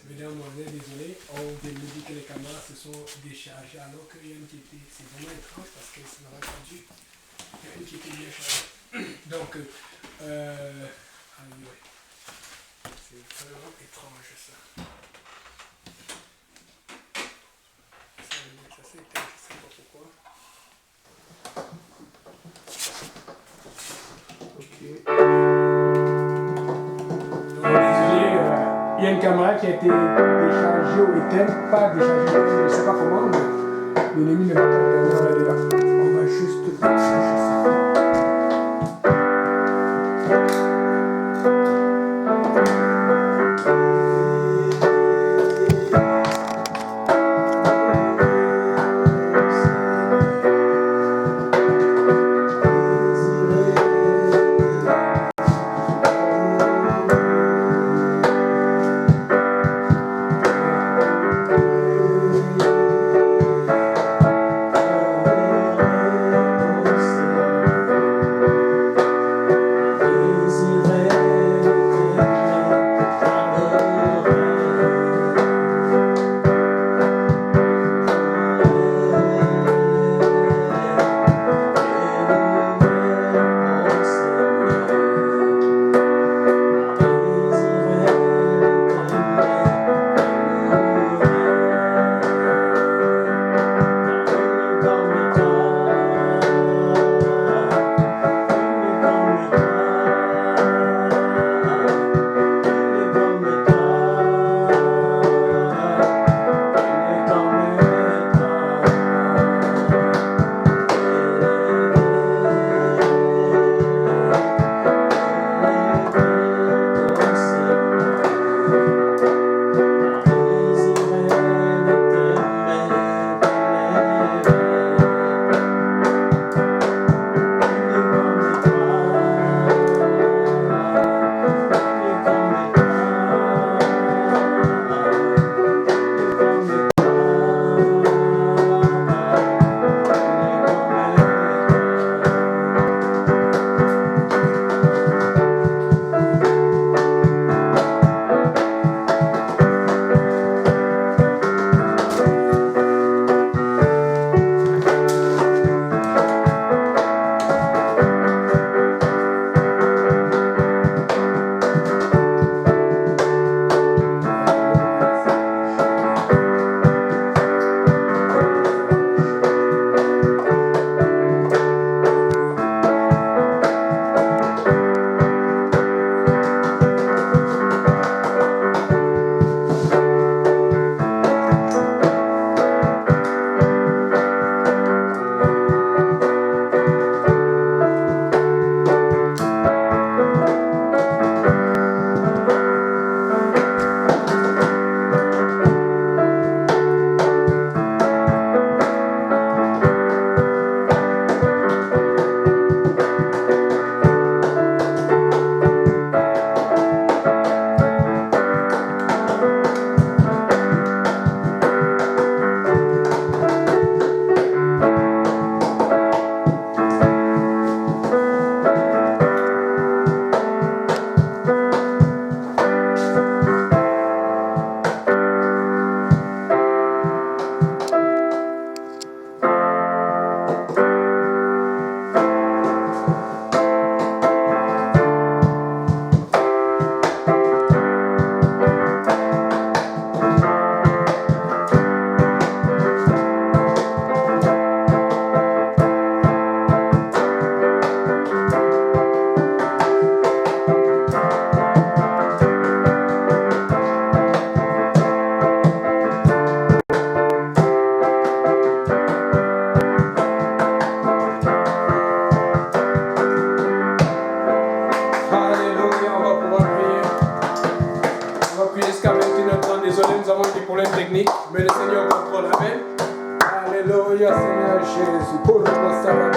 Mesdames, désolé, on vient de me dire que les caméras se sont déchargées alors qu'il y a une qui était. C'est vraiment étrange parce que ça n'aurait pas dû. Il y a une qui était déchargée. Donc, c'est vraiment étrange ça. Ça c'est étrange, je ne sais pas pourquoi. Ok. Donc, désolé, il y a une caméra qui a été déchargée au éteinte, pas déchargée, je ne sais pas comment, mais l'ennemi ne va pas regarder là. On va juste décharger ça. Alléluia, Seigneur Jésus. Pour le oh Seigneur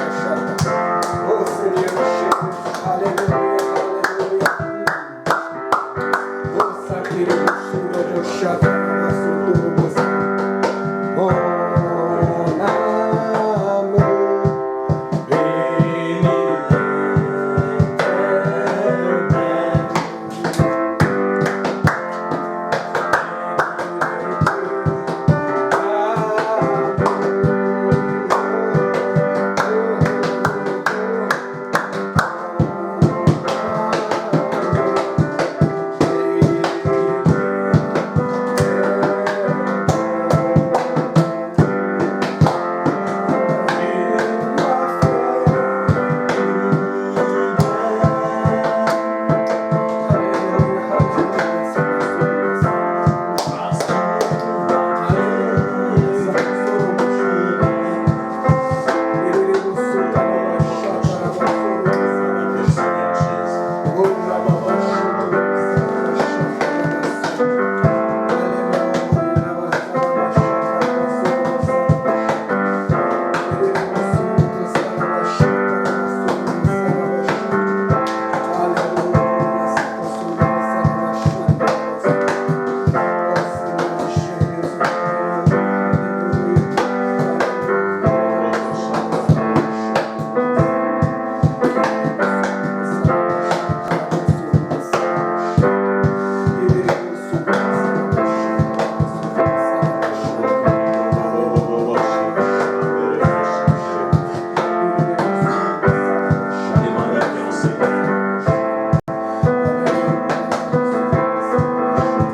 Jésus. Alléluia, alléluia. Oh sacré, sur le château, sur le bois. Mon âme bénit l'Éternel. Thank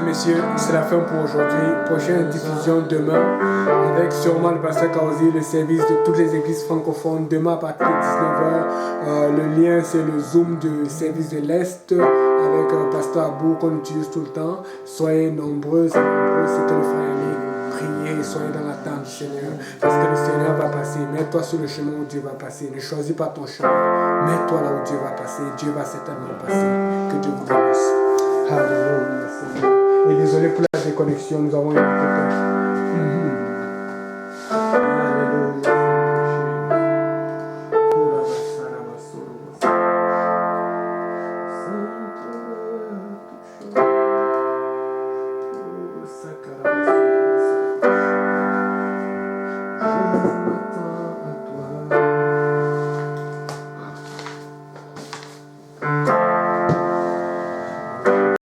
messieurs, c'est la fin pour aujourd'hui. Prochaine diffusion demain avec sûrement le pasteur Kaozi, le service de toutes les églises francophones. Demain à partir de 19h, le lien c'est le Zoom du service de l'Est avec pasteur Abou qu'on utilise tout le temps. Soyez nombreux, c'est que le frère Yannick. Priez, soyez dans l'attente du Seigneur parce que le Seigneur va passer. Mets-toi sur le chemin où Dieu va passer. Ne choisis pas ton chemin. Mets-toi là où Dieu va passer. Dieu va certainement passer. Que Dieu vous bénisse. Alléluia, Seigneur. Et désolé pour la déconnexion, nous avons eu un peu de temps.